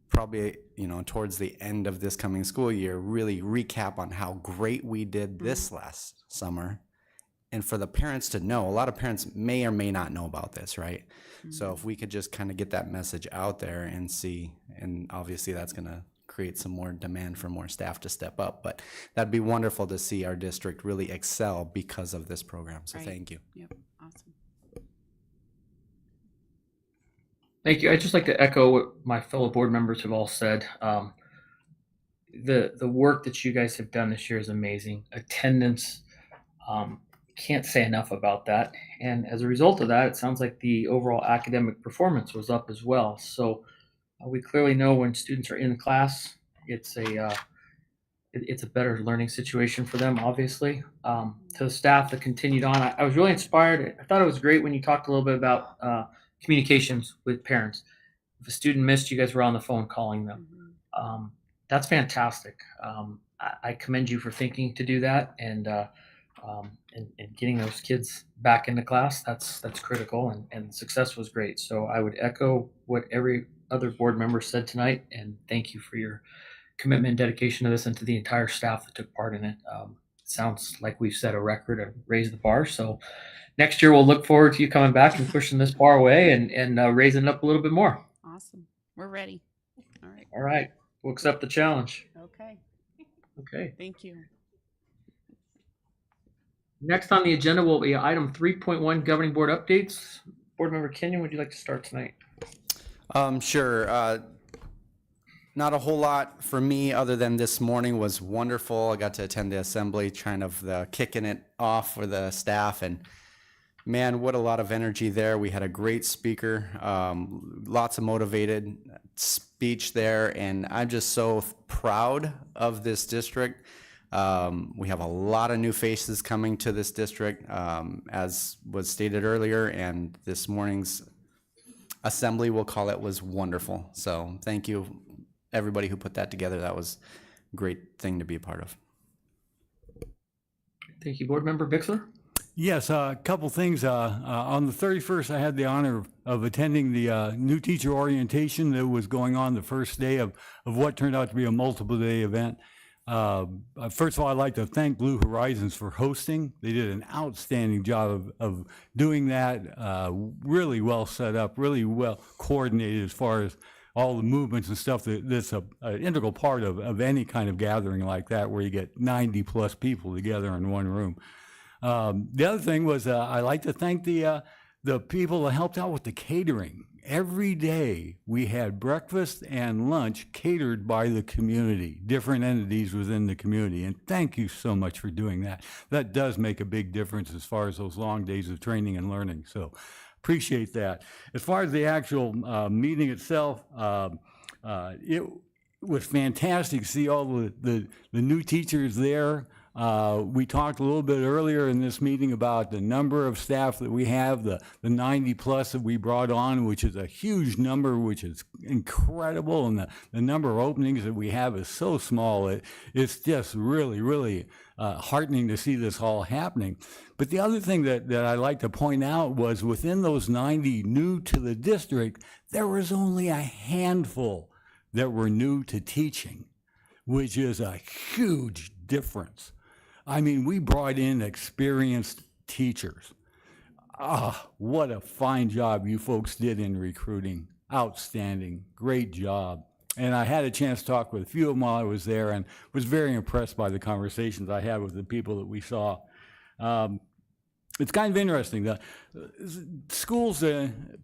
probably, towards the end of this coming school year, really recap on how great we did this last summer, and for the parents to know, a lot of parents may or may not know about this, right? So if we could just kind of get that message out there and see, and obviously that's going to create some more demand for more staff to step up, but that'd be wonderful to see our district really excel because of this program. So right. Thank you. Yep, awesome. Thank you. I'd just like to echo what my fellow board members have all said. The work that you guys have done this year is amazing. Attendance, can't say enough about that. And as a result of that, it sounds like the overall academic performance was up as well. So we clearly know when students are in class, it's a better learning situation for them, obviously. To the staff that continued on, I was really inspired. I thought it was great when you talked a little bit about communications with parents. If a student missed, you guys were on the phone calling them. That's fantastic. I commend you for thinking to do that and getting those kids back into class. That's critical, and success was great. So I would echo what every other board member said tonight, and thank you for your commitment and dedication to this, and to the entire staff that took part in it. It sounds like we've set a record and raised the bar. So next year we'll look forward to you coming back and pushing this bar away and raising it up a little bit more. Awesome. We're ready. All right. All right. We'll accept the challenge. Okay. Okay. Thank you. Next on the agenda will be item 3.1, governing board updates. Board Member Kenyon, would you like to start tonight? Sure. Not a whole lot for me other than this morning was wonderful. I got to attend the assembly, kind of kicking it off for the staff, and man, what a lot of energy there. We had a great speaker, lots of motivated speech there, and I'm just so proud of this district. We have a lot of new faces coming to this district, as was stated earlier, and this morning's assembly, we'll call it, was wonderful. So thank you, everybody who put that together. That was a great thing to be a part of. Thank you, Board Member Bixler. Yes, a couple things. On the 31st, I had the honor of attending the new teacher orientation that was going on the first day of what turned out to be a multiple day event. First of all, I'd like to thank Blue Horizons for hosting. They did an outstanding job of doing that. Really well set up, really well coordinated as far as all the movements and stuff that's an integral part of any kind of gathering like that, where you get 90 plus people together in one room. The other thing was I like to thank the people that helped out with the catering. Every day we had breakfast and lunch catered by the community, different entities within the community. And thank you so much for doing that. That does make a big difference as far as those long days of training and learning. So appreciate that. As far as the actual meeting itself, it was fantastic to see all the new teachers there. We talked a little bit earlier in this meeting about the number of staff that we have, the 90 plus that we brought on, which is a huge number, which is incredible. And the number of openings that we have is so small. It's just really, really heartening to see this all happening. But the other thing that I'd like to point out was within those 90 new to the district, there was only a handful that were new to teaching, which is a huge difference. I mean, we brought in experienced teachers. What a fine job you folks did in recruiting. Outstanding, great job. And I had a chance to talk with a few of them while I was there and was very impressed by the conversations I had with the people that we saw. It's kind of interesting. The schools,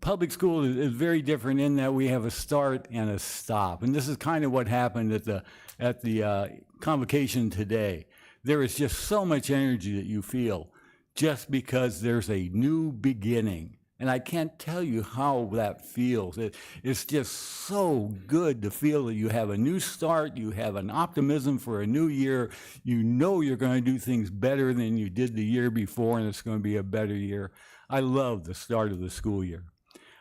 public school is very different in that we have a start and a stop. And this is kind of what happened at the convocation today. There is just so much energy that you feel just because there's a new beginning. And I can't tell you how that feels. It's just so good to feel that you have a new start, you have an optimism for a new year, you know you're going to do things better than you did the year before, and it's going to be a better year. I love the start of the school year.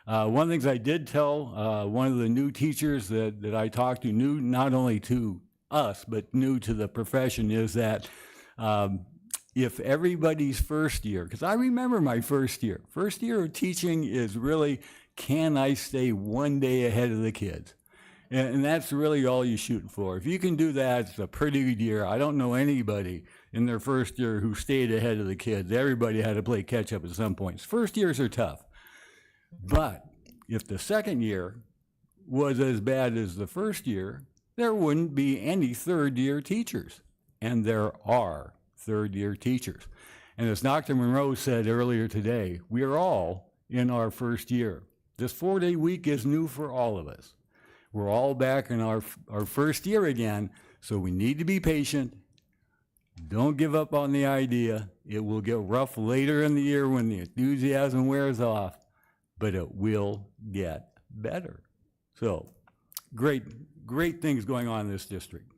One of the things I did tell one of the new teachers that I talked to, new not only to us, but new to the profession, is that if everybody's first year, because I remember my first year of teaching is really, can I stay one day ahead of the kids? And that's really all you shoot for. If you can do that, it's a pretty good year. I don't know anybody in their first year who stayed ahead of the kids. Everybody had to play catch up at some points. First years are tough. But if the second year was as bad as the first year, there wouldn't be any third year teachers. And there are third year teachers. And as Dr. Monroe said earlier today, we are all in our first year. This 4-day week is new for all of us. We're all back in our first year again, so we need to be patient. Don't give up on the idea. It will get rough later in the year when the enthusiasm wears off, but it will get better. So great things going on in this district.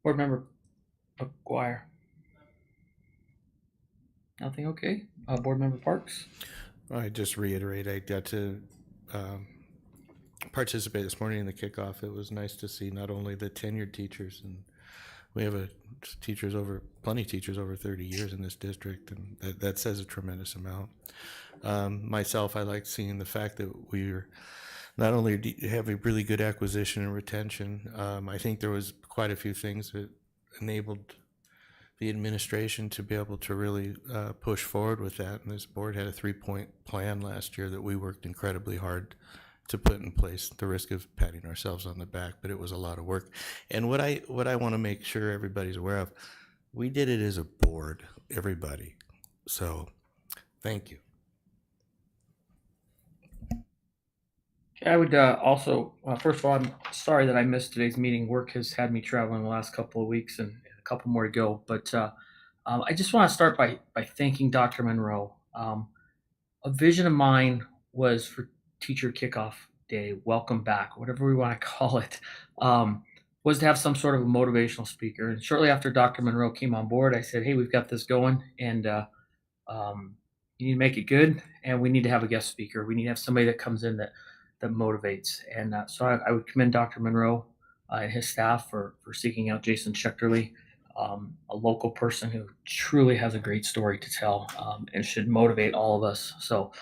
Board Member McGuire. Nothing, okay. Board Member Parks. I just reiterate, I got to participate this morning in the kickoff. It was nice to see not only the tenured teachers, and we have plenty of teachers over 30 years in this district, and that says a tremendous amount. Myself, I like seeing the fact that we're not only have a really good acquisition and retention, I think there was quite a few things that enabled the administration to be able to really push forward with that. And this board had a 3-point plan last year that we worked incredibly hard to put in place, at the risk of patting ourselves on the back, but it was a lot of work. And what I want to make sure everybody's aware of, we did it as a board, everybody. So thank you. I would also, first of all, I'm sorry that I missed today's meeting. Work has had me traveling the last couple of weeks and a couple more to go. But I just want to start by thanking Dr. Monroe. A vision of mine was for Teacher Kickoff Day, welcome back, whatever we want to call it, was to have some sort of a motivational speaker. And shortly after Dr. Monroe came on board, I said, hey, we've got this going. And you need to make it good, and we need to have a guest speaker. We need to have somebody that comes in that motivates. And so I would commend Dr. Monroe and his staff for seeking out Jason Schechterly, a local person who truly has a great story to tell and should motivate all of us. So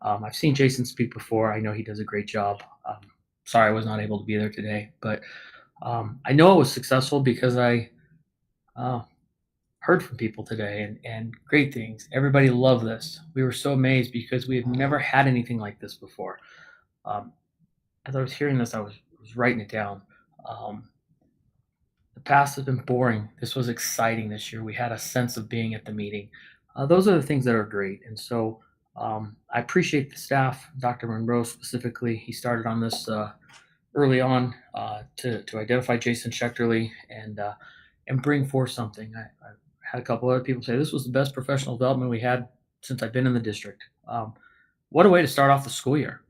I've seen Jason speak before. I know he does a great job. Sorry I was not able to be there today, but I know it was successful because I heard from people today and great things. Everybody loved this. We were so amazed because we have never had anything like this before. As I was hearing this, I was writing it down. The past has been boring. This was exciting this year. We had a sense of being at the meeting. Those are the things that are great. And so I appreciate the staff, Dr. Monroe specifically. He started on this early on to identify Jason Schechterly and bring forth something. I had a couple other people say this was the best professional development we had since I've been in the district. What a way to start off the school year.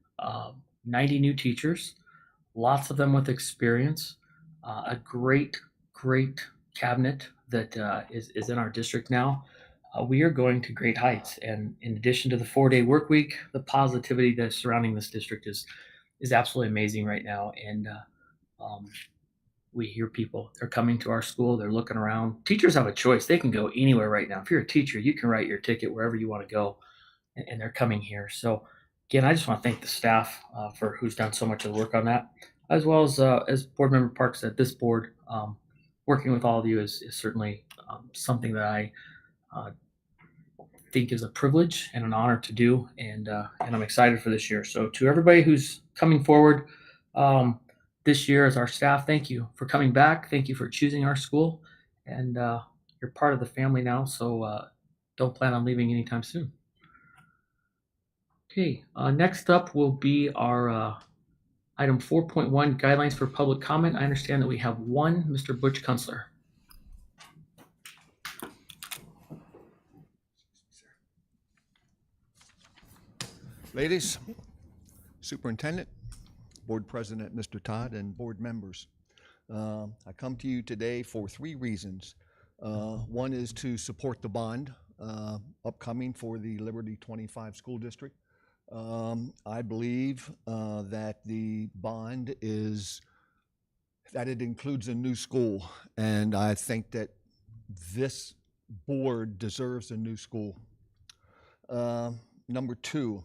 90 new teachers, lots of them with experience, a great cabinet that is in our district now. We are going to great heights. And in addition to the 4-day work week, the positivity that's surrounding this district is absolutely amazing right now. And we hear people, they're coming to our school, they're looking around. Teachers have a choice. They can go anywhere right now. If you're a teacher, you can write your ticket wherever you want to go, and they're coming here. So again, I just want to thank the staff for who's done so much of the work on that, as well as Board Member Park said, this board, working with all of you is certainly something that I think is a privilege and an honor to do, and I'm excited for this year. So to everybody who's coming forward this year as our staff, thank you for coming back. Thank you for choosing our school, and you're part of the family now. So don't plan on leaving anytime soon. Okay, next up will be our item 4.1, guidelines for public comment. I understand that we have one, Mr. Butch Kunstler. Ladies, Superintendent, Board President Mr. Todd, and board members, I come to you today for 3 reasons. One is to support the bond upcoming for the Liberty 25 School District. I believe that the bond that it includes a new school, and I think that this board deserves a new school. Number 2,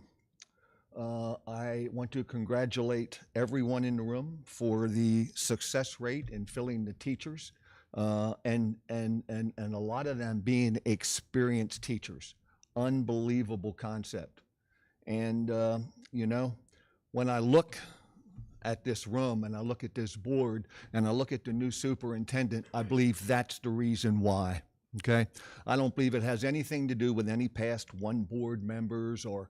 I want to congratulate everyone in the room for the success rate in filling the teachers, and a lot of them being experienced teachers. Unbelievable concept. And, when I look at this room and I look at this board and I look at the new superintendent, I believe that's the reason why. Okay, I don't believe it has anything to do with any past 1 board members or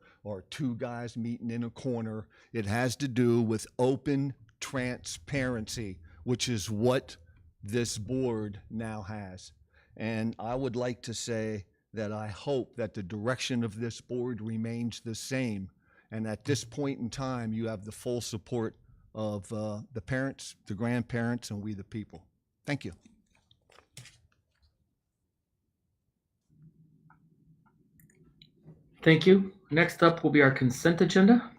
2 guys meeting in a corner. It has to do with open transparency, which is what this board now has. And I would like to say that I hope that the direction of this board remains the same. And at this point in time, you have the full support of the parents, the grandparents, and we the people. Thank you. Thank you. Next up will be our consent agenda.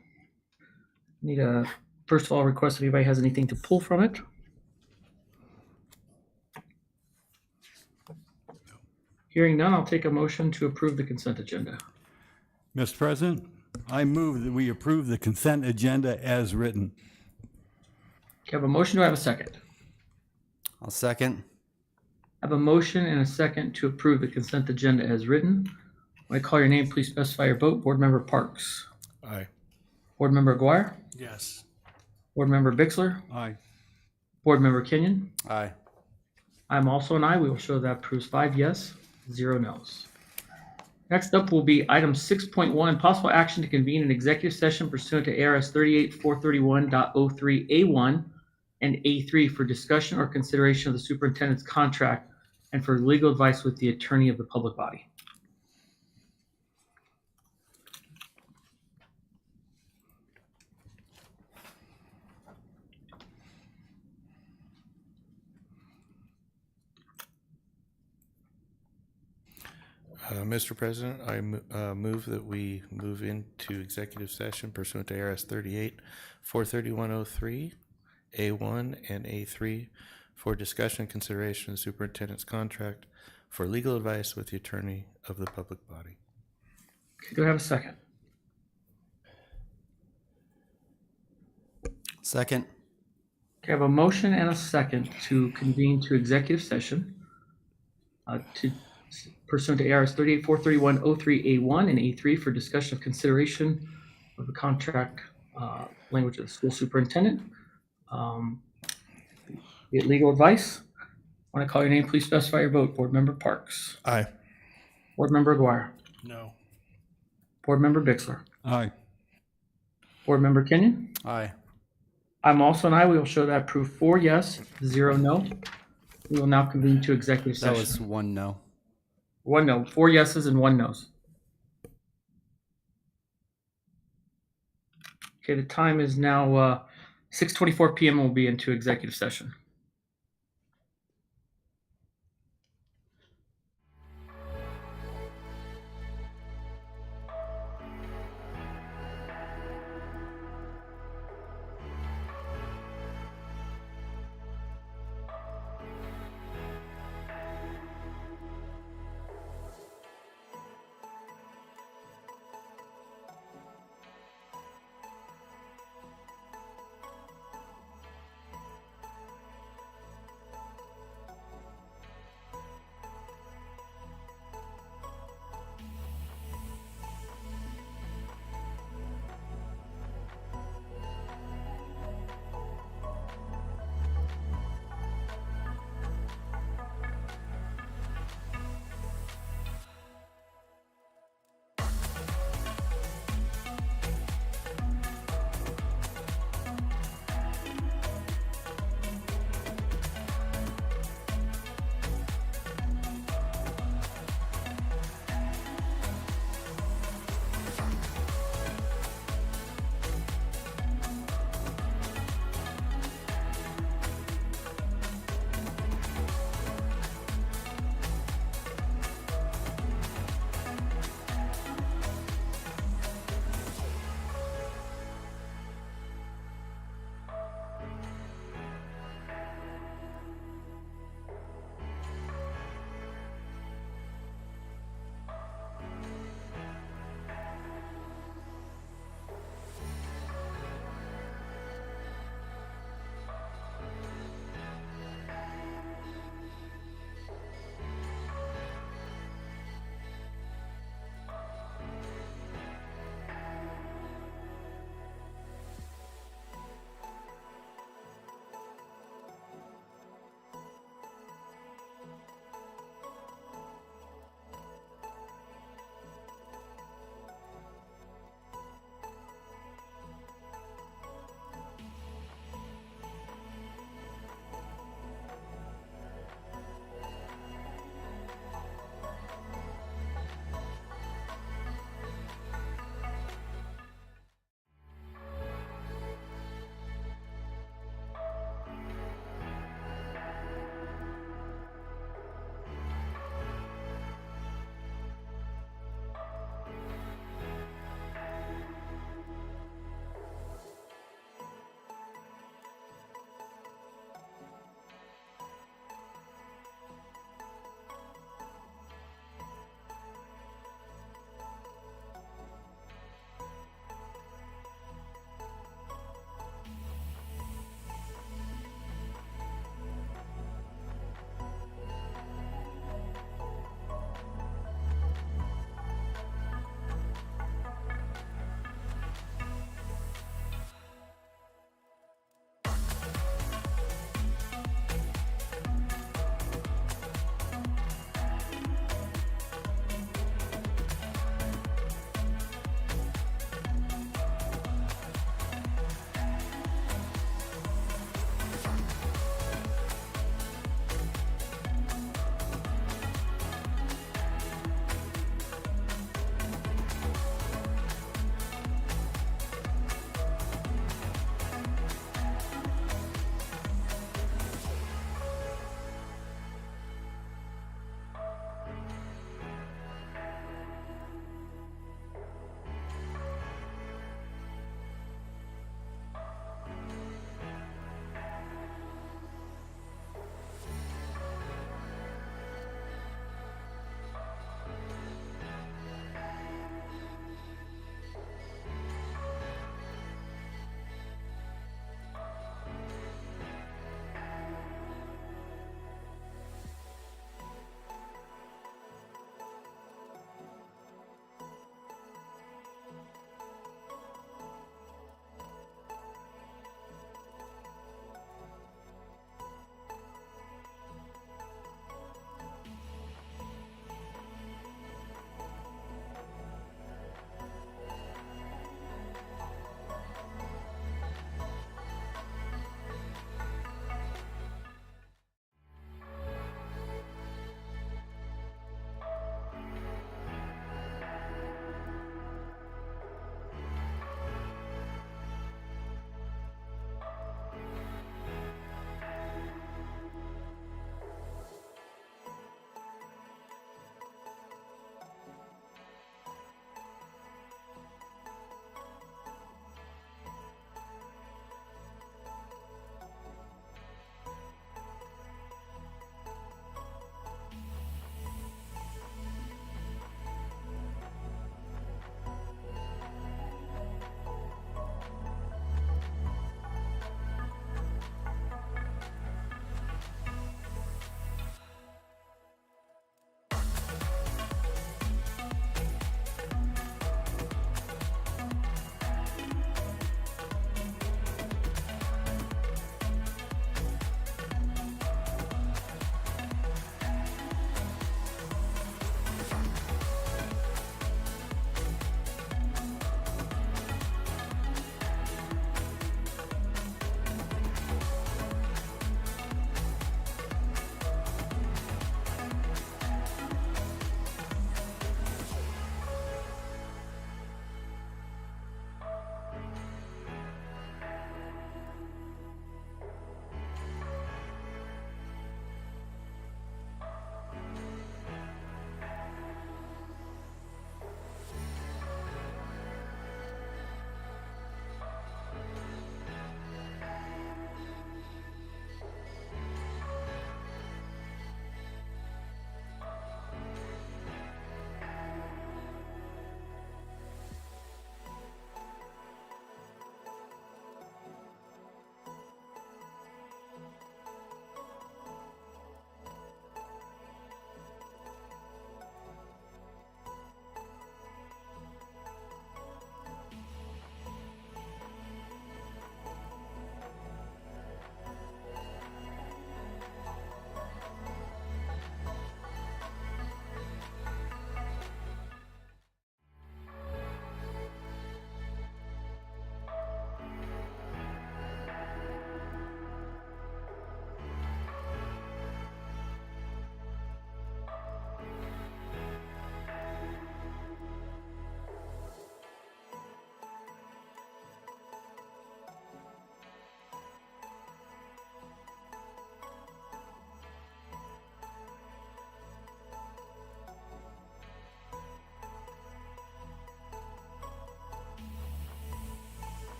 Need a, first of all, request if anybody has anything to pull from it. Hearing none, I'll take a motion to approve the consent agenda. Mr. President, I move that we approve the consent agenda as written. Okay, I have a motion. Do I have a second? I'll second. I have a motion and a second to approve the consent agenda as written. When I call your name, please specify your vote. Board Member Parks. Aye. Board Member Aguirre. Yes. Board Member Bixler. Aye. Board Member Kenyon. Aye. I'm also an aye. We will show that approves 5 yes, 0 no's. Next up will be item 6.1, possible action to convene an executive session pursuant to ARS 38431.03A1 and A3 for discussion or consideration of the superintendent's contract and for legal advice with the attorney of the public body. Mr. President, I move that we move into executive session pursuant to ARS 38, 43103, A1 and A3 for discussion and consideration of the superintendent's contract for legal advice with the attorney of the public body. Okay, do I have a second? Second. Okay, I have a motion and a second to convene to executive session to pursuant to ARS 38, 43103, A1 and A3 for discussion of consideration of the contract language of the school superintendent. Get legal advice. When I call your name, please specify your vote. Board Member Parks. Aye. Board Member Aguirre. No. Board Member Bixler. Aye. Board Member Kenyon. Aye. I'm also an aye. We will show that proof 4 yes, 0 no. We will now convene to executive That session. was 1 no. 1 no, 4 yeses and 1 no's. Okay, the time is now 6:24 p.m. We'll be into executive session.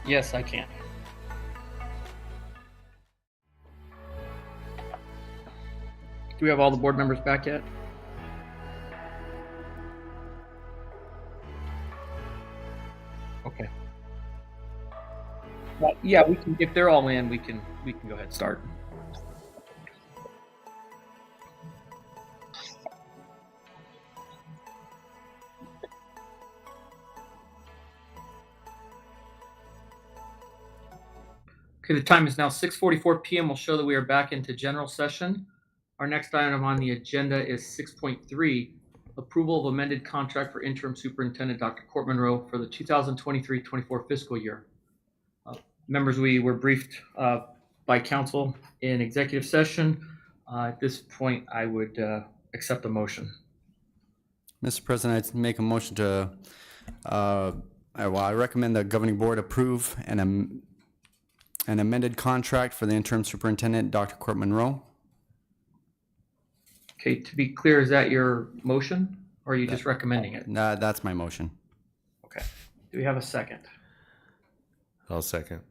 Yes, I can. Do we have all the board members back yet? Okay. Well, yeah, we can, if they're all in, we can go ahead and start. Okay, the time is now 6:44 p.m. We'll show that we are back into general session. Our next item on the agenda is 6.3, approval of amended contract for interim superintendent Dr. Court Monroe for the 2023-24 fiscal year. Members, we were briefed by council in executive session. At this point, I would accept a motion. Mr. President, I'd make a motion to, I recommend the governing board approve an amended contract for the interim superintendent, Dr. Court Monroe. Okay, to be clear, is that your motion or are you just recommending it? That's my motion. Okay. Do we have a second? I'll second.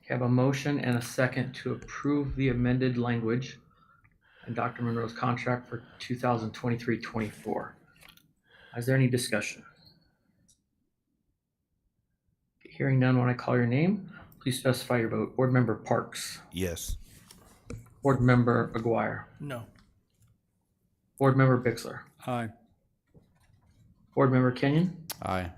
We have a motion and a second to approve the amended language in Dr. Monroe's contract for 2023-24. Is there any discussion? Hearing none, when I call your name, please specify your vote. Board Member Parks. Yes. Board Member Aguirre. No. Board Member Bixler. Aye. Board Member Kenyon. Aye.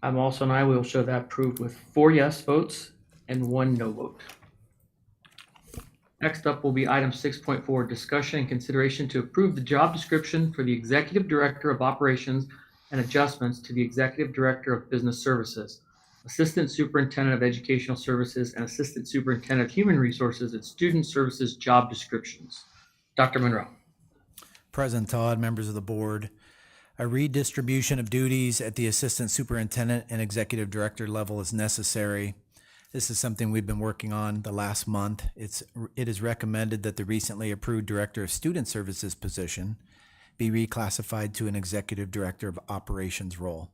I'm also an aye. We will show that approved with 4 yes votes and 1 no vote. Next up will be item 6.4, discussion and consideration to approve the job description for the Executive Director of Operations and adjustments to the Executive Director of Business Services, Assistant Superintendent of Educational Services, and Assistant Superintendent of Human Resources and Student Services job descriptions. Dr. Monroe. President Todd, members of the board, a redistribution of duties at the assistant superintendent and executive director level is necessary. This is something we've been working on the last month. It is recommended that the recently approved director of student services position be reclassified to an executive director of operations role.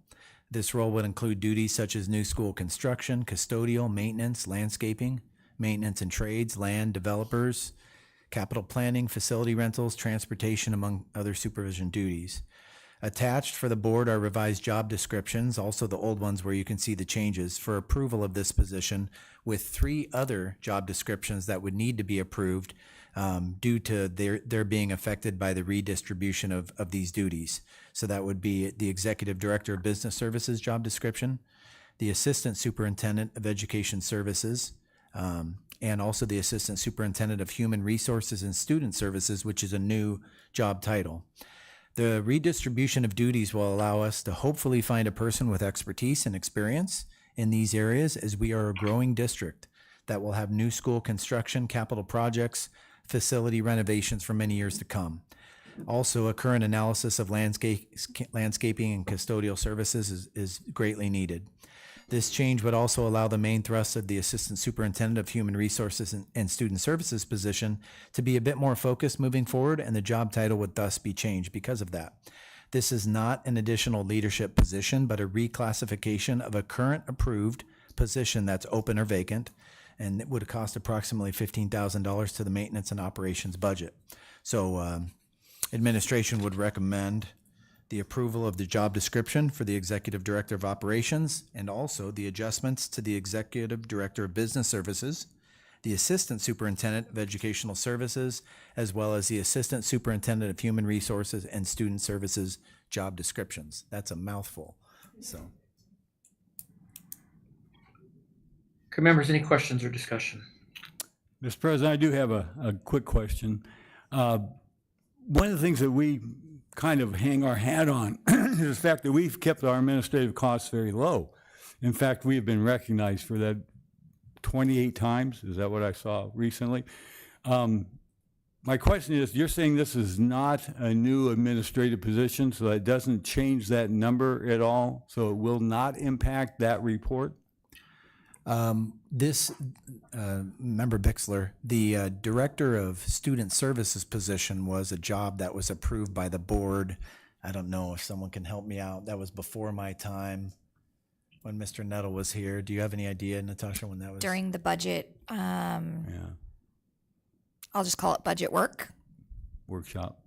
This role would include duties such as new school construction, custodial, maintenance, landscaping, maintenance and trades, land developers, capital planning, facility rentals, transportation, among other supervision duties. Attached for the board are revised job descriptions, also the old ones where you can see the changes, for approval of this position, with 3 other job descriptions that would need to be approved due to their being affected by the redistribution of these duties. So that would be the Executive Director of Business Services job description, the Assistant Superintendent of Education Services, and also the Assistant Superintendent of Human Resources and Student Services, which is a new job title. The redistribution of duties will allow us to hopefully find a person with expertise and experience in these areas, as we are a growing district that will have new school construction, capital projects, facility renovations for many years to come. Also, a current analysis of landscaping and custodial services is greatly needed. This change would also allow the main thrust of the Assistant Superintendent of Human Resources and Student Services position to be a bit more focused moving forward, and the job title would thus be changed because of that. This is not an additional leadership position, but a reclassification of a current approved position that's open or vacant, and it would cost approximately $15,000 to the maintenance and operations budget. So administration would recommend the approval of the job description for the Executive Director of Operations, and also the adjustments to the Executive Director of Business Services, the Assistant Superintendent of Educational Services, as well as the Assistant Superintendent of Human Resources and Student Services job descriptions. That's a mouthful. So, Okay, members, any questions or discussion? Mr. President, I do have a quick question. One of the things that we kind of hang our hat on is the fact that we've kept our administrative costs very low. In fact, we have been recognized for that 28 times. Is that what I saw recently? My question is, you're saying this is not a new administrative position, so that doesn't change that number at all? So it will not impact that report? This, Member Bixler, the Director of Student Services position was a job that was approved by the board. I don't know if someone can help me out. That was before my time when Mr. Nettle was here. Do you have any idea, Natasha, when that was? During the budget, Yeah, I'll just call it budget work. workshop.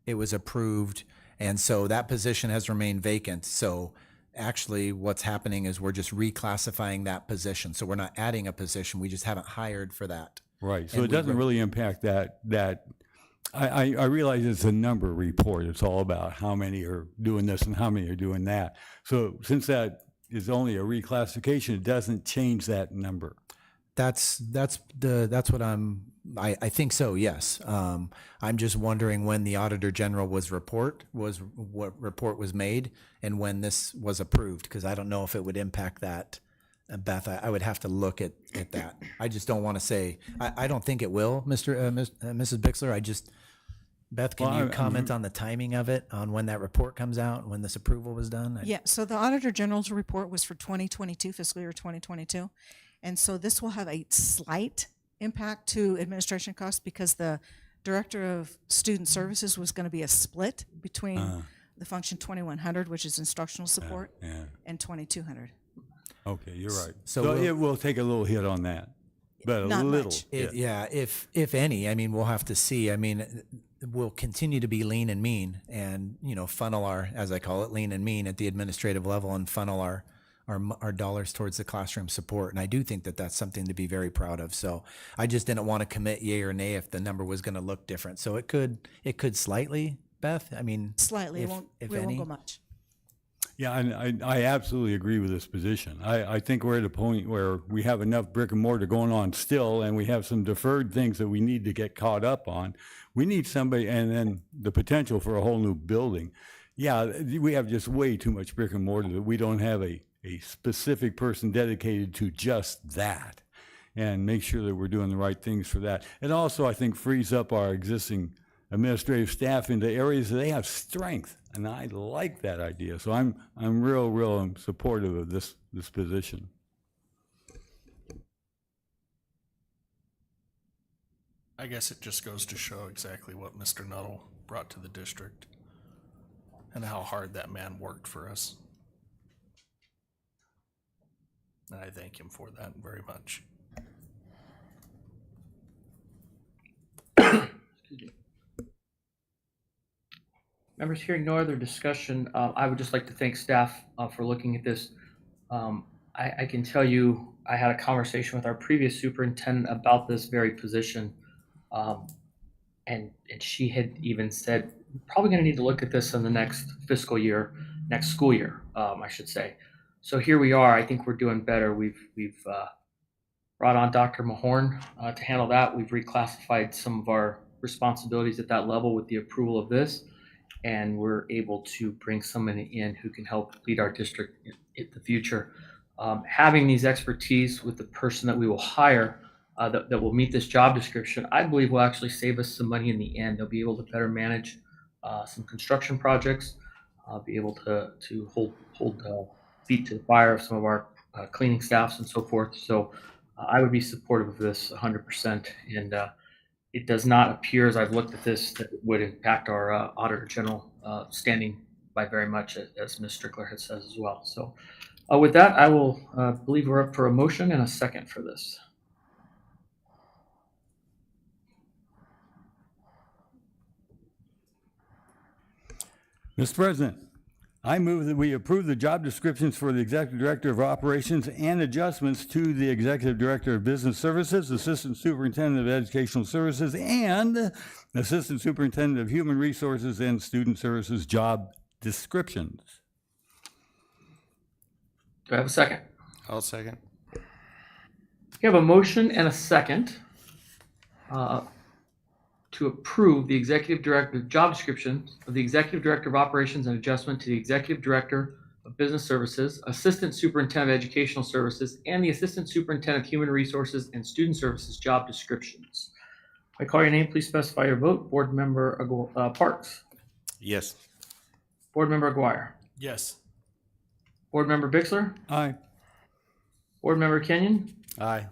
It was approved, and so that position has remained vacant. So actually what's happening is we're just reclassifying that position. So we're not adding a position, we just haven't hired for that. Right, so And it we doesn't re- really impact that. I realize it's a number report. It's all about how many are doing this and how many are doing that. So since that is only a reclassification, it doesn't change that number. That's what I think so, yes. I'm just wondering when the Auditor General what report was made and when this was approved, because I don't know if it would impact that. Beth, I would have to look at that. I just don't want to say, I don't think it will, Mrs. Bixler. Beth, can Well, you comment on the timing of it, on when that report comes out, and when this approval was done? Yeah, so the Auditor General's report was for 2022, fiscal year 2022. And so this will have a slight impact to administration costs because the Director of Student Services was going to be a split between the function 2100, which is instructional support, Yeah, and 2200. okay, you're right. So So we'll- it will take a little hit on that, but a Not little. much. Yeah, if any, I mean, we'll have to see. I mean, we'll continue to be lean and mean and, funnel our, as I call it, lean and mean at the administrative level and funnel our dollars towards the classroom support. And I do think that that's something to be very proud of. So I just didn't want to commit yay or nay if the number was going to look different. So it could slightly, Beth, I mean. Slightly, if it won't any. go much. Yeah, and I absolutely agree with this position. I think we're at a point where we have enough brick and mortar going on still, and we have some deferred things that we need to get caught up on. We need somebody, and then the potential for a whole new building. Yeah, we have just way too much brick and mortar that we don't have a specific person dedicated to just that, and make sure that we're doing the right things for that. It also, I think, frees up our existing administrative staff into areas that they have strength, and I like that idea. So I'm real supportive of this position. I guess it just goes to show exactly what Mr. Nuttall brought to the district and how hard that man worked for us. And I thank him for that very much. Members, hearing no other discussion, I would just like to thank staff for looking at this. I can tell you, I had a conversation with our previous superintendent about this very position. And she had even said, we're probably going to need to look at this in the next school year, I should say. So here we are. I think we're doing better. We've brought on Dr. Mahorn to handle that. We've reclassified some of our responsibilities at that level with the approval of this, and we're able to bring someone in who can help lead our district in the future. Having these expertise with the person that we will hire that will meet this job description, I believe will actually save us some money in the end. They'll be able to better manage some construction projects, be able to hold feet to the fire of some of our cleaning staffs and so forth. So I would be supportive of this 100%. And it does not appear, as I've looked at this, that it would impact our Auditor General standing by very much, as Ms. Strickler has said as well. So with that, I will believe we're up for a motion and a second for this. Mr. President, I move that we approve the job descriptions for the Executive Director of Operations and adjustments to the Executive Director of Business Services, Assistant Superintendent of Educational Services, and Assistant Superintendent of Human Resources and Student Services job descriptions. Do I have a second? I'll second. We have a motion and a second to approve the Executive Director job description of the Executive Director of Operations and adjustment to the Executive Director of Business Services, Assistant Superintendent of Educational Services, and the Assistant Superintendent of Human Resources and Student Services job descriptions. If I call your name, please specify your vote. Board Member Parks. Yes. Board Member Aguirre. Yes. Board Member Bixler. Aye. Board Member Kenyon. Aye.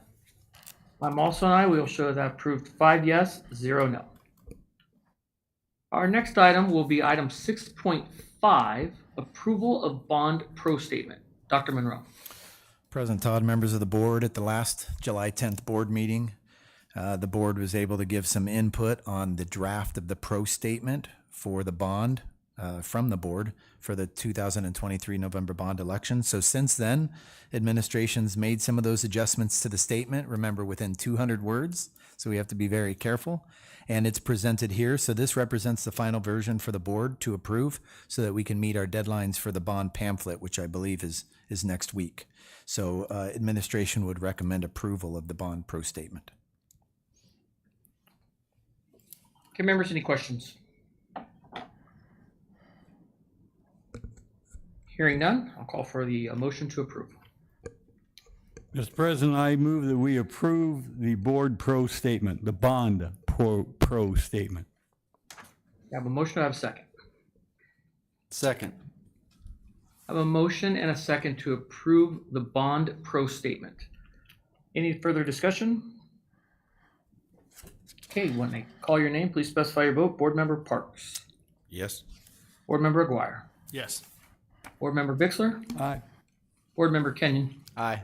I'm also an aye. We will show that approved 5 yes, 0 no. Our next item will be item 6.5, approval of bond pro statement. Dr. Monroe. President Todd, members of the board, at the last July 10th board meeting, the board was able to give some input on the draft of the pro statement for the bond from the board for the 2023 November bond election. So since then, administration's made some of those adjustments to the statement, remember, within 200 words, so we have to be very careful. And it's presented here, so this represents the final version for the board to approve so that we can meet our deadlines for the bond pamphlet, which I believe is next week. So administration would recommend approval of the bond pro statement. Okay, members, any questions? Hearing none, I'll call for the motion to approve. Mr. President, I move that we approve the board pro statement, the bond pro statement. I have a motion, I have a second. Second. I have a motion and a second to approve the bond pro statement. Any further discussion? Okay, when I call your name, please specify your vote. Board Member Parks. Yes. Board Member Aguirre. Yes. Board Member Bixler. Aye. Board Member Kenyon. Aye.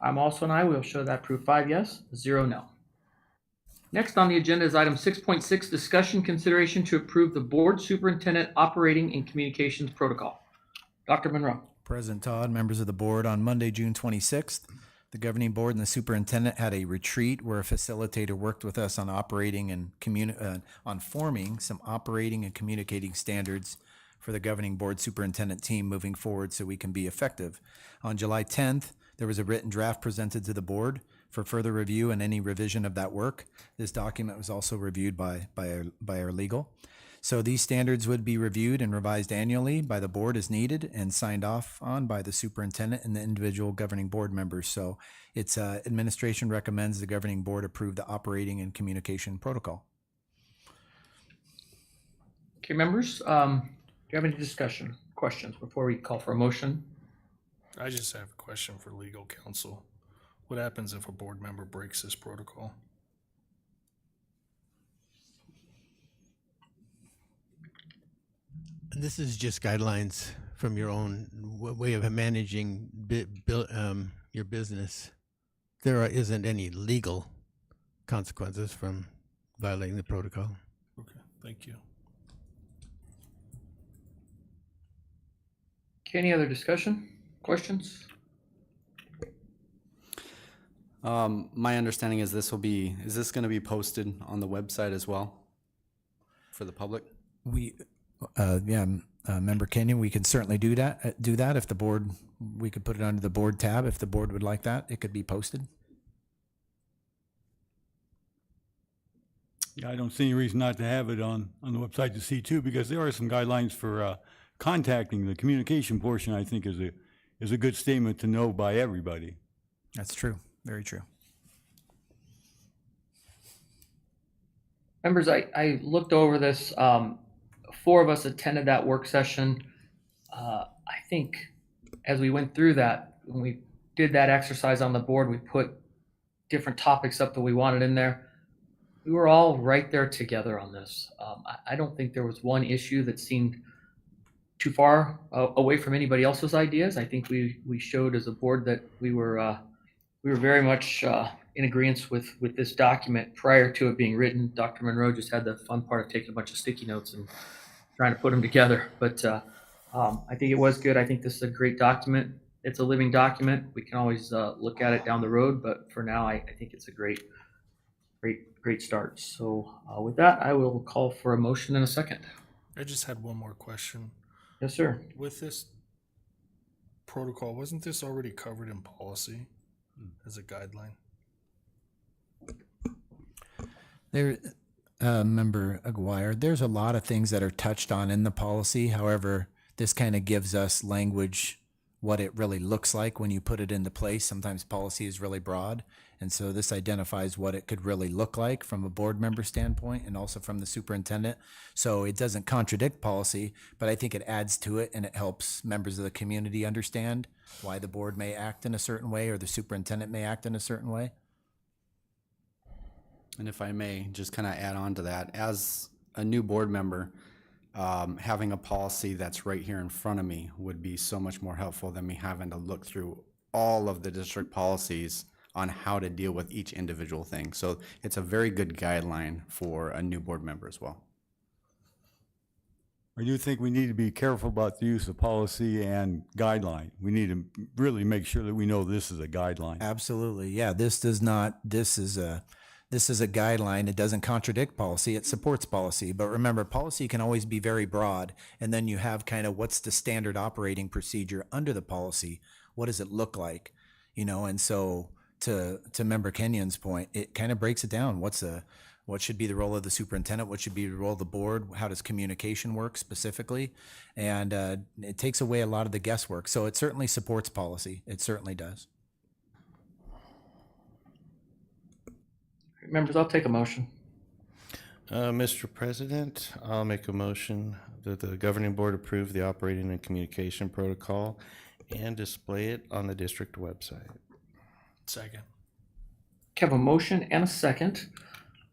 I'm also an aye. We'll show that approved 5 yes, 0 no. Next on the agenda is item 6.6, discussion consideration to approve the board superintendent operating and communications protocol. Dr. Monroe. President Todd, members of the board, on Monday, June 26th, the governing board and the superintendent had a retreat where a facilitator worked with us on operating and on forming some operating and communicating standards for the governing board superintendent team moving forward so we can be effective. On July 10th, there was a written draft presented to the board for further review and any revision of that work. This document was also reviewed by our legal. So these standards would be reviewed and revised annually by the board as needed and signed off on by the superintendent and the individual governing board members. So it's administration recommends the governing board approve the operating and communication protocol. Okay, members, do you have any questions before we call for a motion? I just have a question for legal counsel. What happens if a board member breaks this protocol? This is just guidelines from your own way of managing your business. There isn't any legal consequences from violating the protocol. Okay, thank you. Okay, any other discussion, questions? My understanding is is this going to be posted on the website as well for the public? Member Kenyon, we can certainly do that if the board, we could put it under the board tab if the board would like that. It could be posted. Yeah, I don't see any reason not to have it on the website to see too, because there are some guidelines for contacting. The communication portion, I think, is a good statement to know by everybody. That's true. Very true. Members, I looked over this. 4 of us attended that work session. I think as we went through that, when we did that exercise on the board, we put different topics up that we wanted in there. We were all right there together on this. I don't think there was one issue that seemed too far away from anybody else's ideas. I think we showed as a board that we were very much in agreement with this document prior to it being written. Dr. Monroe just had the fun part of taking a bunch of sticky notes and trying to put them together. But I think it was good. I think this is a great document. It's a living document. We can always look at it down the road, but for now, I think it's a great start. So with that, I will call for a motion in a second. I just had one more question. Yes, sir. With this protocol, wasn't this already covered in policy as a guideline? There, Member Aguirre, there's a lot of things that are touched on in the policy. However, this kind of gives us language, what it really looks like when you put it into place. Sometimes policy is really broad, And so this identifies what it could really look like from a board member standpoint and also from the superintendent. So it doesn't contradict policy, but I think it adds to it and it helps members of the community understand why the board may act in a certain way or the superintendent may act in a certain way. And if I may, just kind of add on to that, as a new board member, having a policy that's right here in front of me would be so much more helpful than me having to look through all of the district policies on how to deal with each individual thing. So it's a very good guideline for a new board member as well. I do think we need to be careful about the use of policy and guideline. We need to really make sure that we know this is a guideline. Absolutely. Yeah, this is a guideline. It doesn't contradict policy. It supports policy. But remember, policy can always be very broad. And then you have kind of what's the standard operating procedure under the policy? What does it look like? And so to Member Kenyon's point, it kind of breaks it down. What should be the role of the superintendent? What should be the role of the board? How does communication work specifically? And it takes away a lot of the guesswork. So it certainly supports policy. It certainly does. Members, I'll take a motion. Mr. President, I'll make a motion that the governing board approve the operating and communication protocol and display it on the district website. Second. Okay, I have a motion and a second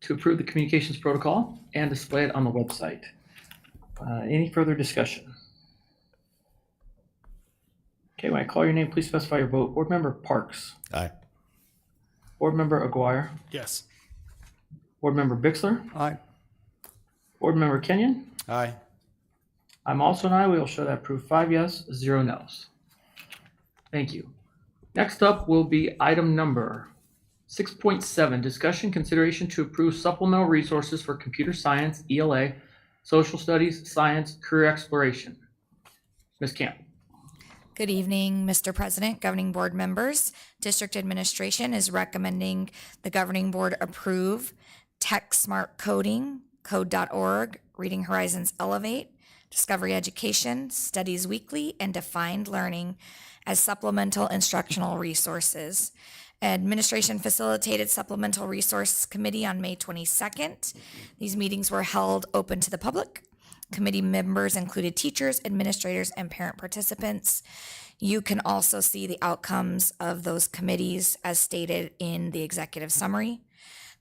to approve the communications protocol and display it on the website. Any further discussion? Okay, when I call your name, please specify your vote. Board Member Parks. Aye. Board Member Aguirre. Yes. Board Member Bixler. Aye. Board Member Kenyon. Aye. I'm also an aye. We will show that approved 5 yes, 0 no's. Thank you. Next up will be item number 6.7, discussion consideration to approve supplemental resources for computer science, ELA, social studies, science, career exploration. Ms. Camp. Good evening, Mr. President, governing board members. District administration is recommending the governing board approve Tech Smart Coding, Code.org, Reading Horizons Elevate, Discovery Education, Studies Weekly, and Defined Learning as supplemental instructional resources. Administration facilitated Supplemental Resource Committee on May 22nd. These meetings were held open to the public. Committee members included teachers, administrators, and parent participants. You can also see the outcomes of those committees as stated in the executive summary.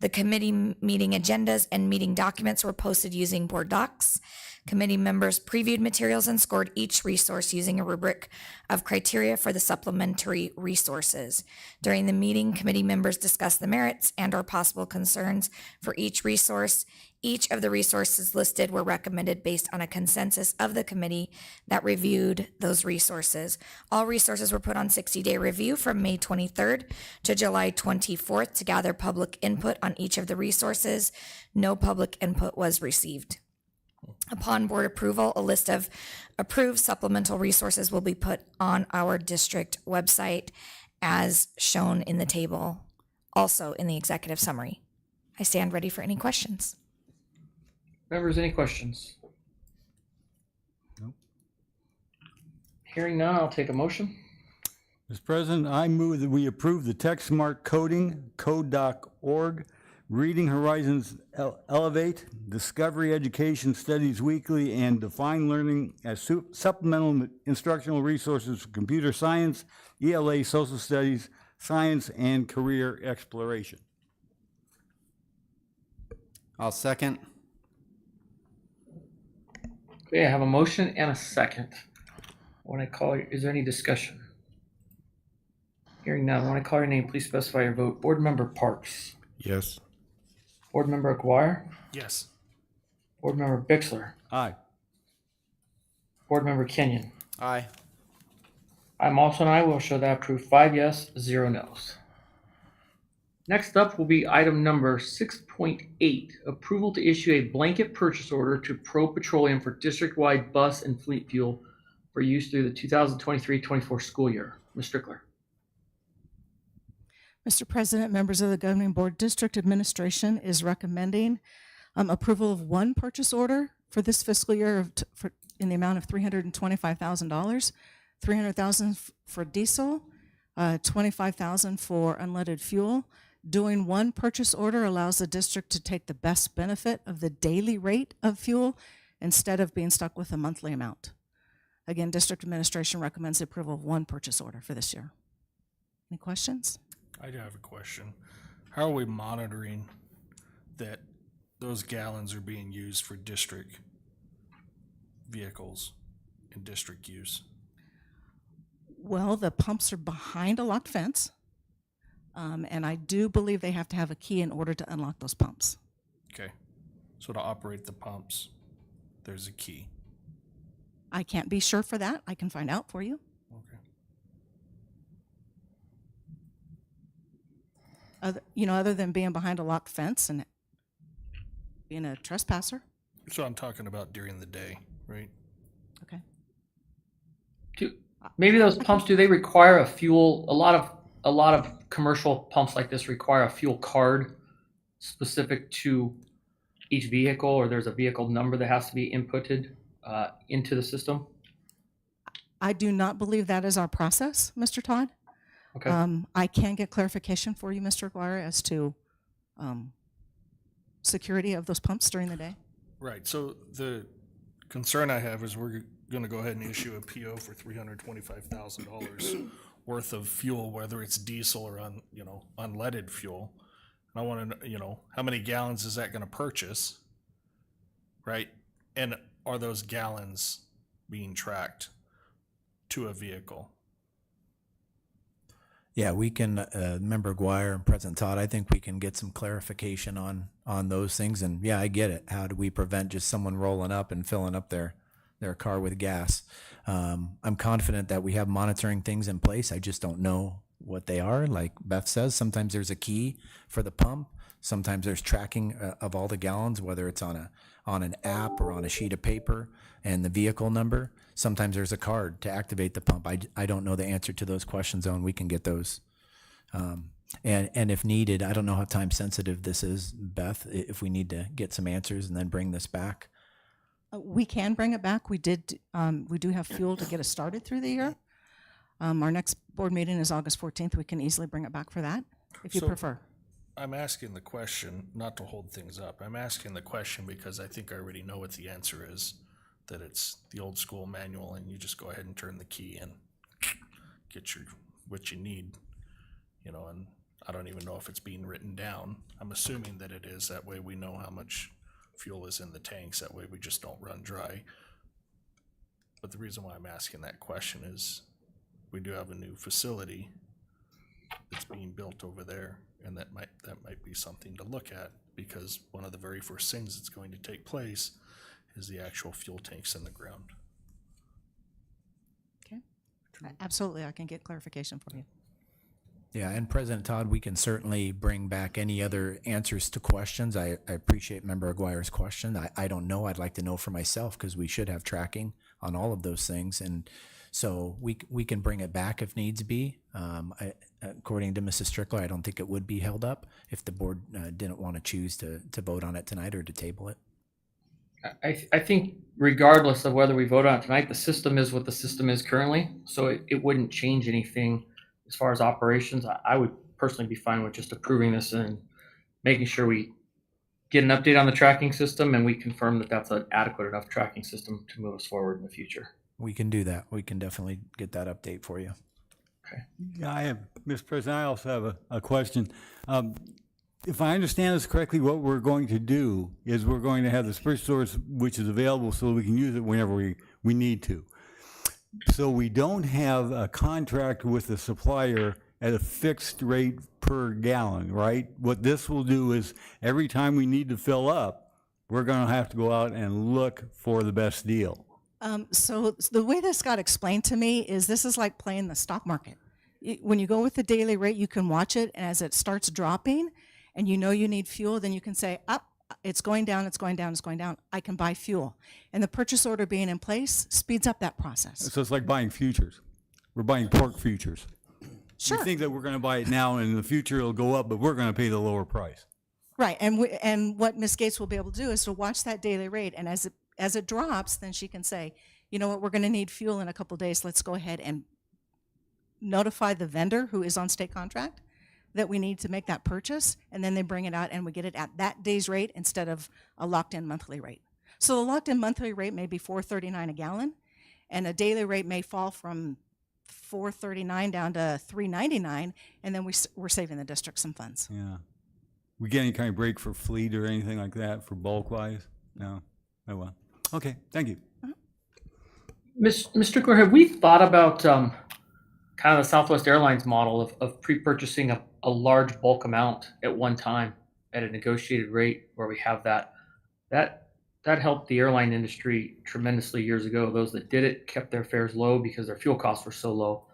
The committee meeting agendas and meeting documents were posted using board docs. Committee members previewed materials and scored each resource using a rubric of criteria for the supplementary resources. During the meeting, committee members discussed the merits and/or possible concerns for each resource. Each of the resources listed were recommended based on a consensus of the committee that reviewed those resources. All resources were put on 60-day review from May 23rd to July 24th to gather public input on each of the resources. No public input was received. Upon board approval, a list of approved supplemental resources will be put on our district website as shown in the table, also in the executive summary. I stand ready for any questions. Members, any questions? No. Hearing none, I'll take a motion. Mr. President, I move that we approve the Tech Smart Coding, Code.org, Reading Horizons Elevate, Discovery Education Studies Weekly, and Define Learning as supplemental instructional resources for computer science, ELA, social studies, science, and career exploration. I'll second. Okay, I have a motion and a second. When I call you, is there any discussion? Hearing none, when I call your name, please specify your vote. Board Member Parks. Yes. Board Member Aguirre. Yes. Board Member Bixler. Aye. Board Member Kenyon. Aye. I'm also an aye. Will show that approved 5 yes, 0 no's. Next up will be item number 6.8, approval to issue a blanket purchase order to Pro Petroleum for district-wide bus and fleet fuel for use through the 2023-24 school year. Ms. Strickler. Mr. President, members of the governing board, district administration is recommending approval of one purchase order for this fiscal year in the amount of $325,000, $300,000 for diesel, $25,000 for unleaded fuel, Doing one purchase order allows the district to take the best benefit of the daily rate of fuel instead of being stuck with a monthly amount. Again, district administration recommends the approval of one purchase order for this year. Any questions? I do have a question. How are we monitoring that those gallons are being used for district vehicles and district use? Well, the pumps are behind a locked fence, and I do believe they have to have a key in order to unlock those pumps. Okay. So to operate the pumps, there's a key. I can't be sure for that. I can find out for you. Okay. Other than being behind a locked fence and being a trespasser. So I'm talking about during the day, right? Okay. Maybe those pumps, do they require a fuel? A lot of commercial pumps like this require a fuel card specific to each vehicle, or there's a vehicle number that has to be inputted into the system. I do not believe that is our process, Mr. Todd. Okay. I can get clarification for you, Mr. Aguirre, as to security of those pumps during the day. Right. So the concern I have is we're going to go ahead and issue a PO for $325,000 worth of fuel, whether it's diesel or unleaded fuel. And I want to know, how many gallons is that going to purchase, right? And are those gallons being tracked to a vehicle? Yeah, we can, Member Aguirre and President Todd, I think we can get some clarification on those things. And yeah, I get it. How do we prevent just someone rolling up and filling up their car with gas? I'm confident that we have monitoring things in place. I just don't know what they are. Like Beth says, sometimes there's a key for the pump. Sometimes there's tracking of all the gallons, whether it's on an app or on a sheet of paper and the vehicle number. Sometimes there's a card to activate the pump. I don't know the answer to those questions, though, and we can get those. And if needed, I don't know how time sensitive this is, Beth, if we need to get some answers and then bring this back. We can bring it back. We do have fuel to get us started through the year. Our next board meeting is August 14th. We can easily bring it back for that, if you prefer. I'm asking the question, not to hold things up. I'm asking the question because I think I already know what the answer is, that it's the old school manual and you just go ahead and turn the key and get what you need, and I don't even know if it's being written down. I'm assuming that it is. That way we know how much fuel is in the tanks. That way we just don't run dry. But the reason why I'm asking that question is we do have a new facility that's being built over there, and that might be something to look at, because one of the very first things that's going to take place is the actual fuel tanks in the ground. Okay. Absolutely, I can get clarification for you. Yeah, and President Todd, we can certainly bring back any other answers to questions. I appreciate Member Aguirre's question. I don't know. I'd like to know for myself, because we should have tracking on all of those things. And so we can bring it back if needs be. According to Mrs. Strickler, I don't think it would be held up if the board didn't want to choose to vote on it tonight or to table it. I think regardless of whether we vote on it tonight, the system is what the system is currently. So it wouldn't change anything as far as operations. I would personally be fine with just approving this and making sure we get an update on the tracking system and we confirm that that's an adequate enough tracking system to move us forward in the future. We can do that. We can definitely get that update for you. Okay. Yeah, Mr. President, I also have a question. If I understand this correctly, what we're going to do is we're going to have this purchase order, which is available so we can use it whenever we need to. So we don't have a contract with the supplier at a fixed rate per gallon, right? What this will do is every time we need to fill up, we're going to have to go out and look for the best deal. So the way this got explained to me is this is like playing the stock market. When you go with the daily rate, you can watch it, and as it starts dropping and you need fuel, then you can say, up, it's going down, it's going down, it's going down. I can buy fuel. And the purchase order being in place speeds up that process. So it's like buying futures. We're buying pork futures. Sure. We think that we're going to buy it now, and in the future it'll go up, but we're going to pay the lower price. Right, and what Ms. Gates will be able to do is to watch that daily rate, and as it drops, then she can say, you know what, we're going to need fuel in a couple days. Let's go ahead and notify the vendor who is on state contract that we need to make that purchase, and then they bring it out and we get it at that day's rate instead of a locked-in monthly rate. So the locked-in monthly rate may be $4.39 a gallon, and a daily rate may fall from $4.39 down to $3.99, and then we're saving the district some funds. Yeah. We get any kind of break for fleet or anything like that for bulk wise? No? Oh, well. Okay, thank you. Ms. Strickler, have we thought about kind of the Southwest Airlines model of pre-purchasing a large bulk amount at one time at a negotiated rate where we have that helped the airline industry tremendously years ago. Those that did it kept their fares low because their fuel costs were so low.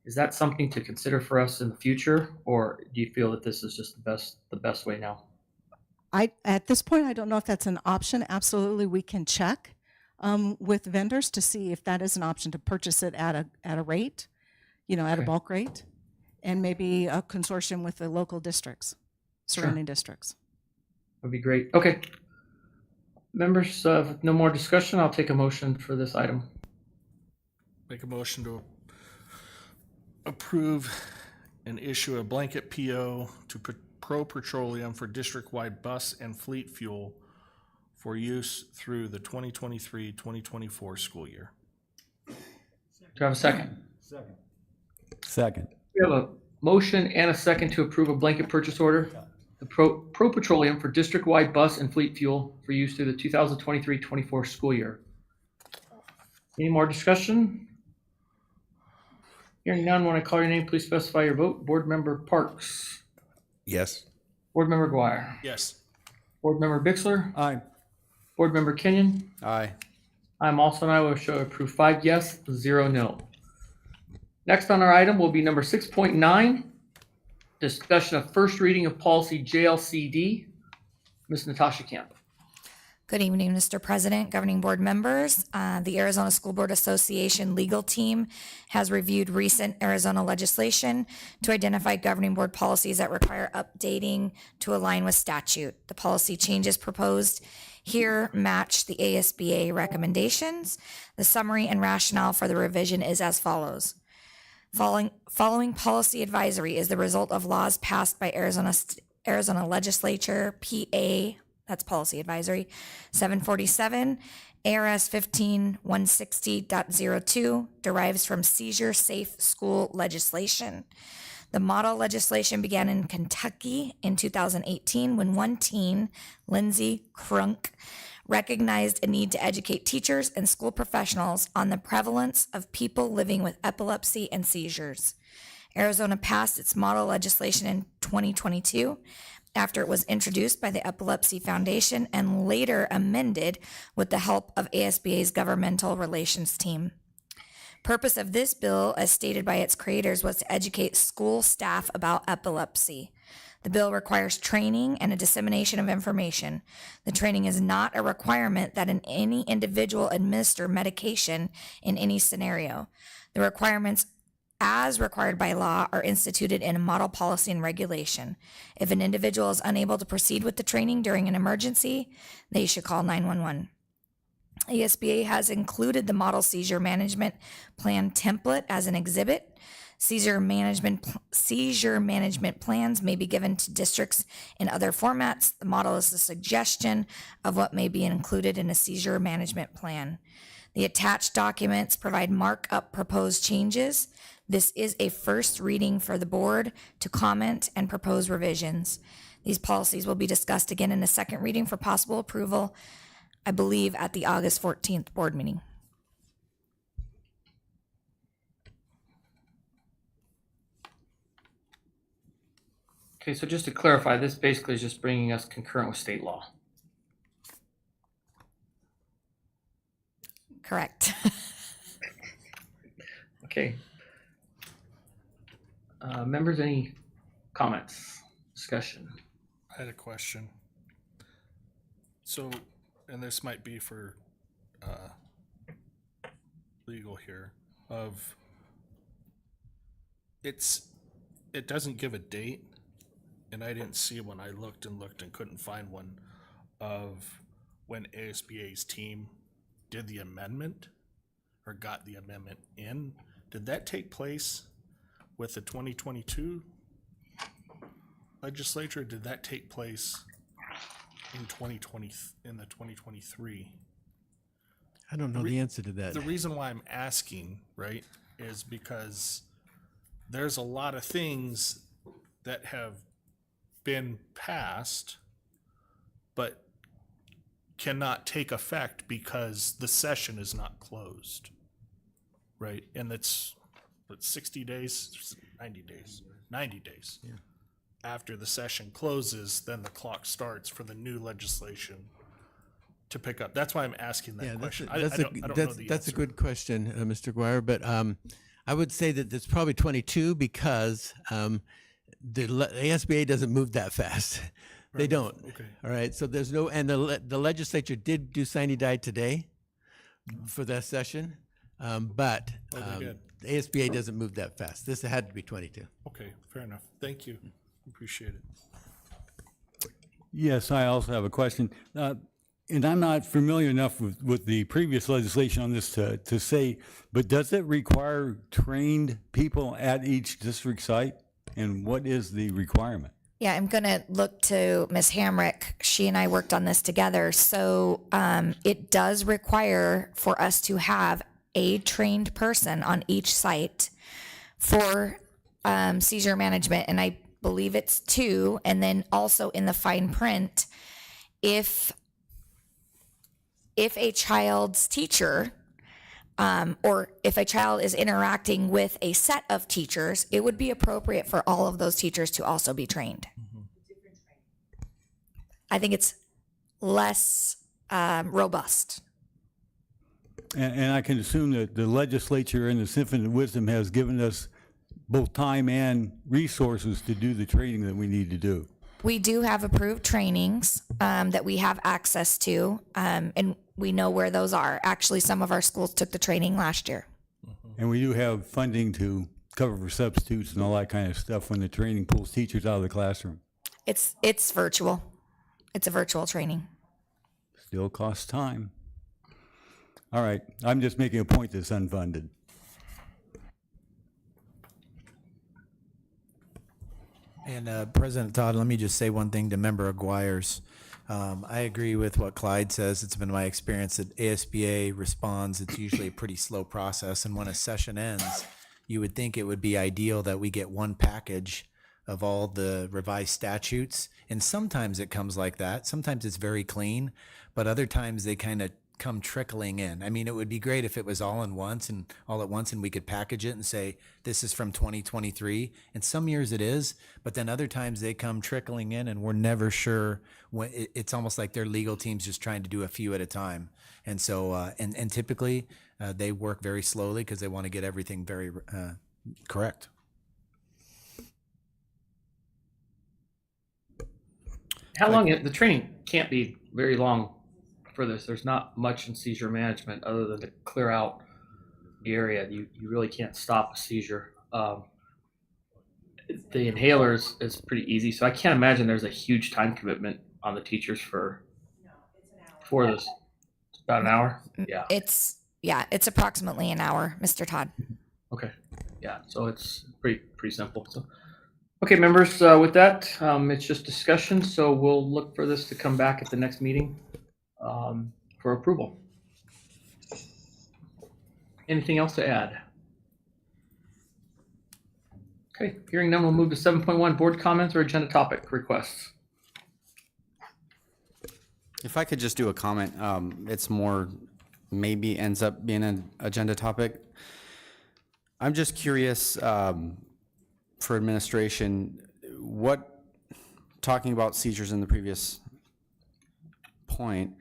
Is that something to consider for us in the future, or do you feel that this is just the best way now? At this point, I don't know if that's an option. Absolutely, we can check with vendors to see if that is an option to purchase it at a rate, at a bulk rate, and maybe a consortium with the local districts, surrounding districts. Would be great. Okay. Members, with no more discussion, I'll take a motion for this item. Make a motion to approve and issue a blanket PO to Pro Petroleum for district-wide bus and fleet fuel for use through the 2023-2024 school year. Do I have a second? Second. We have a motion and a second to approve a blanket purchase order, the Pro Petroleum for district-wide bus and fleet fuel for use through the 2023-24 school year. Any more discussion? Hearing none, when I call your name, please specify your vote. Board Member Parks. Yes. Board Member Guire. Yes. Board Member Bixler. Aye. Board Member Kenyon. Aye. I'm also an aye. Will show approve 5 yes, 0 no. Next on our item will be number 6.9, discussion of first reading of policy JLCD. Ms. Natasha Camp. Good evening, Mr. President, governing board members. The Arizona School Board Association legal team has reviewed recent Arizona legislation to identify governing board policies that require updating to align with statute. The policy changes proposed here match the ASBA recommendations. The summary and rationale for the revision is as follows. Following policy advisory is the result of laws passed by Arizona Legislature, PA, that's policy advisory, 747, ARS 15160.02 derives from seizure safe school legislation. The model legislation began in Kentucky in 2018 when one teen, Lindsay Crunk, recognized a need to educate teachers and school professionals on the prevalence of people living with epilepsy and seizures. Arizona passed its model legislation in 2022 after it was introduced by the Epilepsy Foundation and later amended with the help of ASBA's governmental relations team. Purpose of this bill, as stated by its creators, was to educate school staff about epilepsy. The bill requires training and a dissemination of information. The training is not a requirement that any individual administer medication in any scenario. The requirements as required by law are instituted in a model policy and regulation. If an individual is unable to proceed with the training during an emergency, they should call 911. ASBA has included the model seizure management plan template as an exhibit. Seizure management plans may be given to districts in other formats. The model is a suggestion of what may be included in a seizure management plan. The attached documents provide markup proposed changes. This is a first reading for the board to comment and propose revisions. These policies will be discussed again in a second reading for possible approval, I believe, at the August 14th board meeting. Okay, so just to clarify, this basically is just bringing us concurrent with state law. Correct. Okay. Members, any comments, discussion? I had a question. So, and this might be for legal here, of it doesn't give a date, and I didn't see when I looked and couldn't find one of when ASBA's team did the amendment or got the amendment in. Did that take place with the 2022 legislature, did that take place in 2020, in the 2023? I don't know the answer to that. The reason why I'm asking, right, is because there's a lot of things that have been passed, but cannot take effect because the session is not closed, right? And it's 60 days, 90 days, 90 days. Yeah. After the session closes, then the clock starts for the new legislation to pick up. That's why I'm asking that Yeah, question. that's I don't know the that's a answer. good question, Mr. Guire. But I would say that it's probably 22 because the ASBA doesn't move that fast. They Right. don't. Okay. All right. So there's no, and the legislature did do sine die today for that session, but Oh, they did. the ASBA doesn't move that fast. This had to be 22. Okay, fair enough. Thank you. Appreciate it. Yes, I also have a question. And I'm not familiar enough with the previous legislation on this to say, but does it require trained people at each district site? And what is the requirement? Yeah, I'm going to look to Ms. Hamrick. She and I worked on this together. So it does require for us to have a trained person on each site for seizure management. And I believe it's 2. And then also in the fine print, if a child's teacher or if a child is interacting with a set of teachers, it would be appropriate for all of those teachers to also be trained. I think it's less robust. And I can assume that the legislature in its infinite wisdom has given us both time and resources to do the training that we need to do. We do have approved trainings that we have access to, and we know where those are. Actually, some of our schools took the training last year. And we do have funding to cover for substitutes and all that kind of stuff when the training pulls teachers out of the classroom. It's virtual. It's a virtual training. Still costs time. All right, I'm just making a point that's unfunded. And President Todd, let me just say one thing to Member Aguirre's. I agree with what Clyde says. It's been my experience that ASBA responds. It's usually a pretty slow process. And when a session ends, you would think it would be ideal that we get one package of all the revised statutes. And sometimes it comes like that. Sometimes it's very clean, but other times they kind of come trickling in. I mean, it would be great if it was all at once and we could package it and say, this is from 2023. And some years it is, but then other times they come trickling in and we're never sure when. It's almost like their legal team's just trying to do a few at a time. And so, and typically they work very slowly because they want to get everything very correct. How long, the training can't be very long for this. There's not much in seizure management other than to clear out the area. You really can't stop a seizure. The inhalers is pretty easy, so I can't imagine there's a huge time commitment on the teachers for this. It's about an hour? Yeah. It's approximately an hour, Mr. Todd. Okay. Yeah, so it's pretty simple. So, okay, members, with that, it's just discussion, so we'll look for this to come back at the next meeting for approval. Anything else to add? Okay, hearing none, we'll move to 7.1, board comments or agenda topic requests. If I could just do a comment, it's more maybe ends up being an agenda topic. I'm just curious for administration, talking about seizures in the previous point,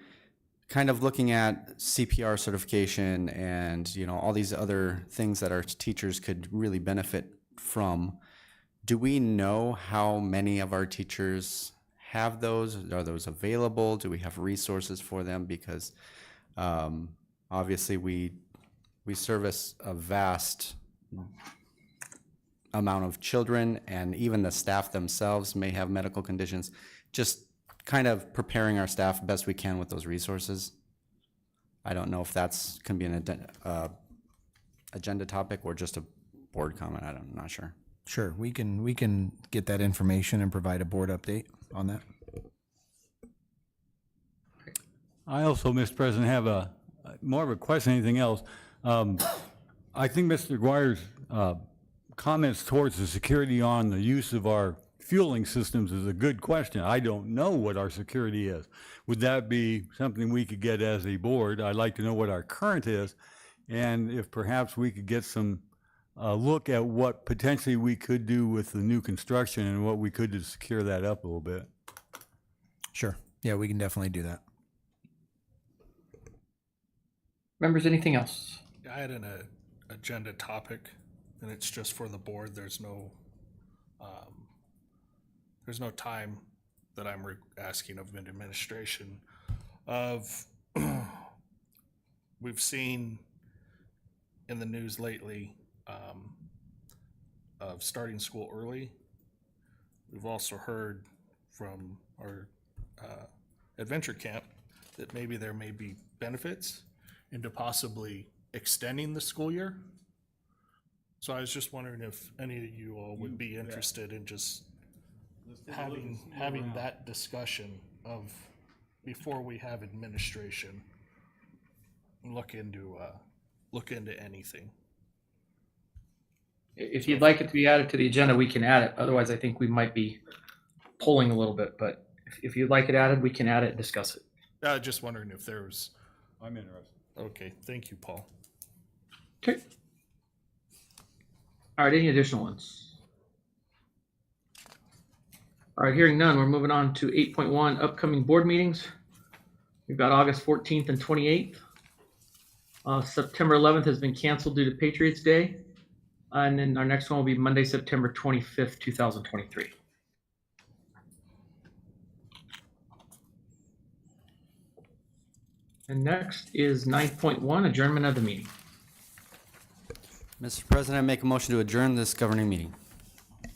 kind of looking at CPR certification and, all these other things that our teachers could really benefit from. Do we know how many of our teachers have those? Are those available? Do we have resources for them? Because obviously we service a vast amount of children, and even the staff themselves may have medical conditions. Just kind of preparing our staff best we can with those resources. I don't know if that's can be an agenda topic or just a board comment. I'm not sure. Sure, we can get that information and provide a board update on that. I also, Mr. President, have more of a question than anything else. I think Mr. Guire's comments towards the security on the use of our fueling systems is a good question. I don't know what our security is. Would that be something we could get as a board? I'd like to know what our current is, and if perhaps we could get some look at what potentially we could do with the new construction and what we could to secure that up a little bit. Sure. Yeah, we can definitely do that. Members, anything else? I had an agenda topic, and it's just for the board. There's no time that I'm asking of administration. We've seen in the news lately of starting school early. We've also heard from our adventure camp that maybe there may be benefits into possibly extending the school year. So I was just wondering if any of you all would be interested in just having that discussion of, before we have administration look into anything. If you'd like it to be added to the agenda, we can add it. Otherwise, I think we might be pulling a little bit, but if you'd like it added, we can add it and discuss it. Just wondering if there was. I'm interested. Okay, thank you, Paul. Okay. All right, any additional ones? All right, hearing none, we're moving on to 8.1, upcoming board meetings. We've got August 14th and 28th. September 11th has been canceled due to Patriots Day. And then our next one will be Monday, September 25th, 2023. And next is 9.1, adjournment of the meeting. Mr. President, I make a motion to adjourn this governing meeting. I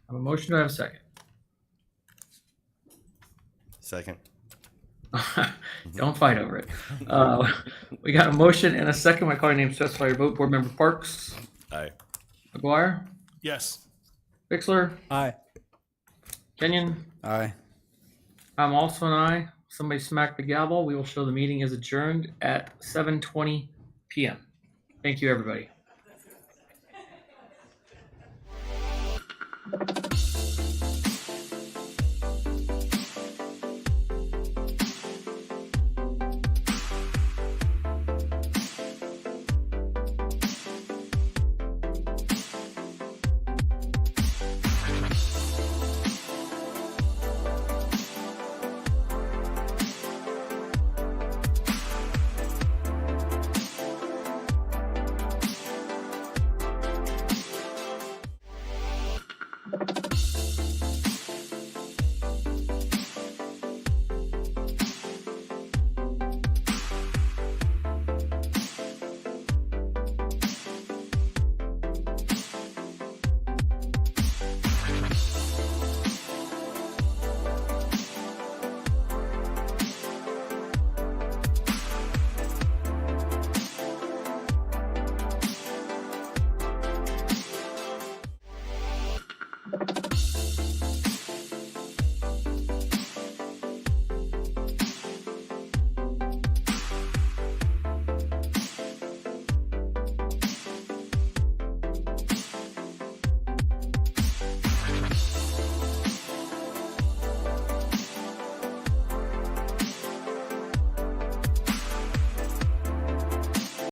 have a motion, do I have a second? Second. Don't fight over it. We got a motion and a second. My calling name specify your vote. Board Member Parks. Aye. McGuire. Yes. Bixler. Aye. Kenyon. Aye. I'm also an aye. Somebody smack the gavel. We will show the meeting is adjourned at 7:20 p.m. Thank you, everybody.